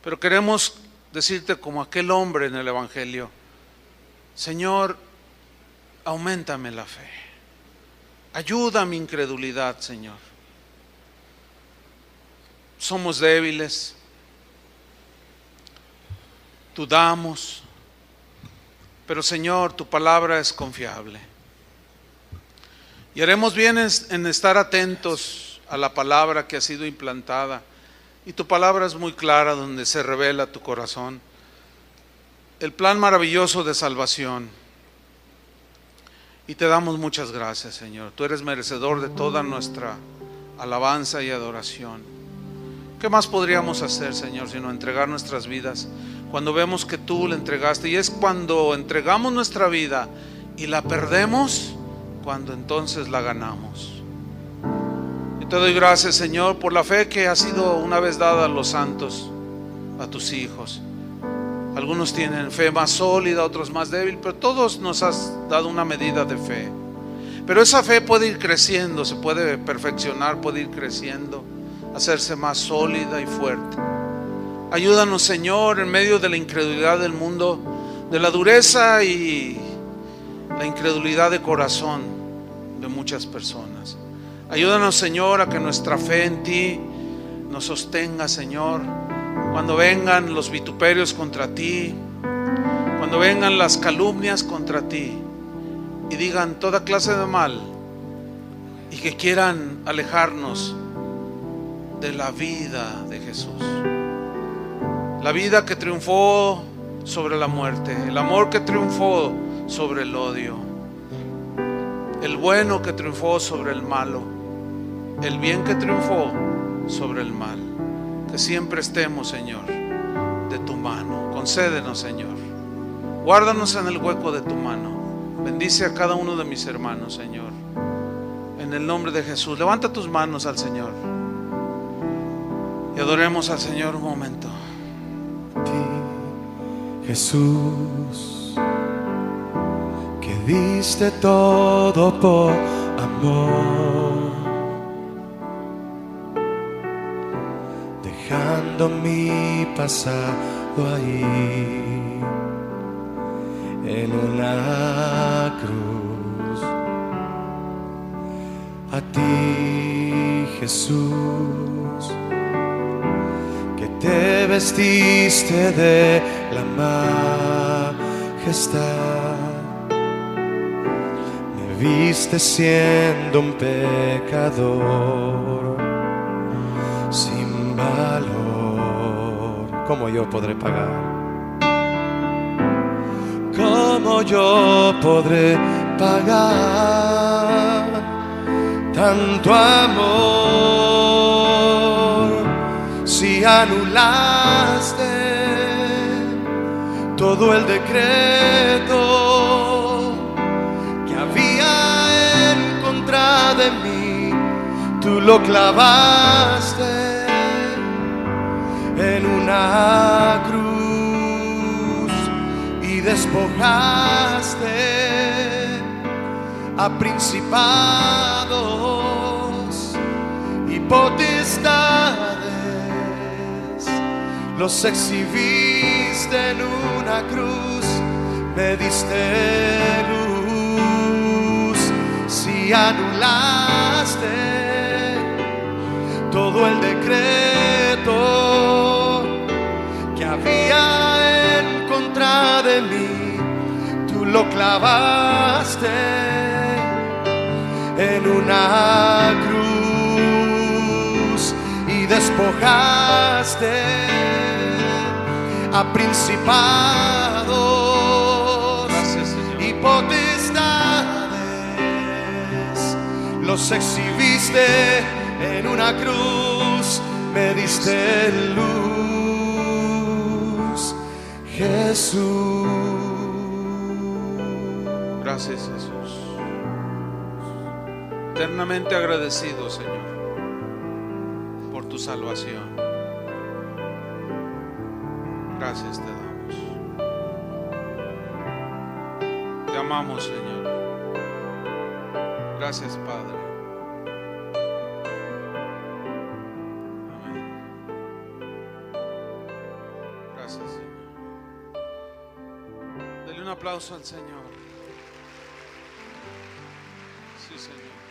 [SPEAKER 1] Pero queremos decirte como aquel hombre en el Evangelio, Señor, auméntame la fe, ayuda a mi incredulidad, Señor. Somos débiles, dudamos, pero Señor, tu palabra es confiable. Y haremos bien en estar atentos a la palabra que ha sido implantada. Y tu palabra es muy clara donde se revela tu corazón. El plan maravilloso de salvación. Y te damos muchas gracias, Señor. Tú eres merecedor de toda nuestra alabanza y adoración. ¿Qué más podríamos hacer, Señor, sino entregar nuestras vidas? Cuando vemos que tú la entregaste. Y es cuando entregamos nuestra vida y la perdemos, cuando entonces la ganamos. Te doy gracias, Señor, por la fe que ha sido una vez dada a los santos, a tus hijos. Algunos tienen fe más sólida, otros más débil, pero todos nos has dado una medida de fe. Pero esa fe puede ir creciendo, se puede perfeccionar, puede ir creciendo, hacerse más sólida y fuerte. Ayúdanos, Señor, en medio de la incredulidad del mundo, de la dureza y la incredulidad de corazón de muchas personas. Ayúdanos, Señor, a que nuestra fe en ti nos sostenga, Señor. Cuando vengan los vituperios contra ti, cuando vengan las calumnias contra ti y digan toda clase de mal y que quieran alejarnos de la vida de Jesús, la vida que triunfó sobre la muerte, el amor que triunfó sobre el odio, el bueno que triunfó sobre el malo, el bien que triunfó sobre el mal. Que siempre estemos, Señor, de tu mano. Concédenos, Señor. Guárdanos en el hueco de tu mano. Bendice a cada uno de mis hermanos, Señor. En el nombre de Jesús. Levanta tus manos al Señor y adoremos al Señor un momento.
[SPEAKER 2] Jesús, que diste todo por amor, dejando mi pasado ahí en una cruz. A ti, Jesús, que te vestiste de la majestad, me viste siendo un pecador sin valor. ¿Cómo yo podré pagar? ¿Cómo yo podré pagar tanto amor si anulaste todo el decreto que había en contra de mí? tú lo clavaste en una cruz y despojaste a principados y potestades, los exhibiste en una cruz, me diste luz. Si anulaste todo el decreto que había en contra de mí, tú lo clavaste en una cruz y despojaste a principados y potestades, los exhibiste en una cruz, me diste luz, Jesús.
[SPEAKER 1] Gracias, Jesús. Eternamente agradecido, Señor, por tu salvación. Gracias te damos. Te amamos, Señor. Gracias, Padre. Amén. Gracias, Señor. Dele un aplauso al Señor. Sí, Señor.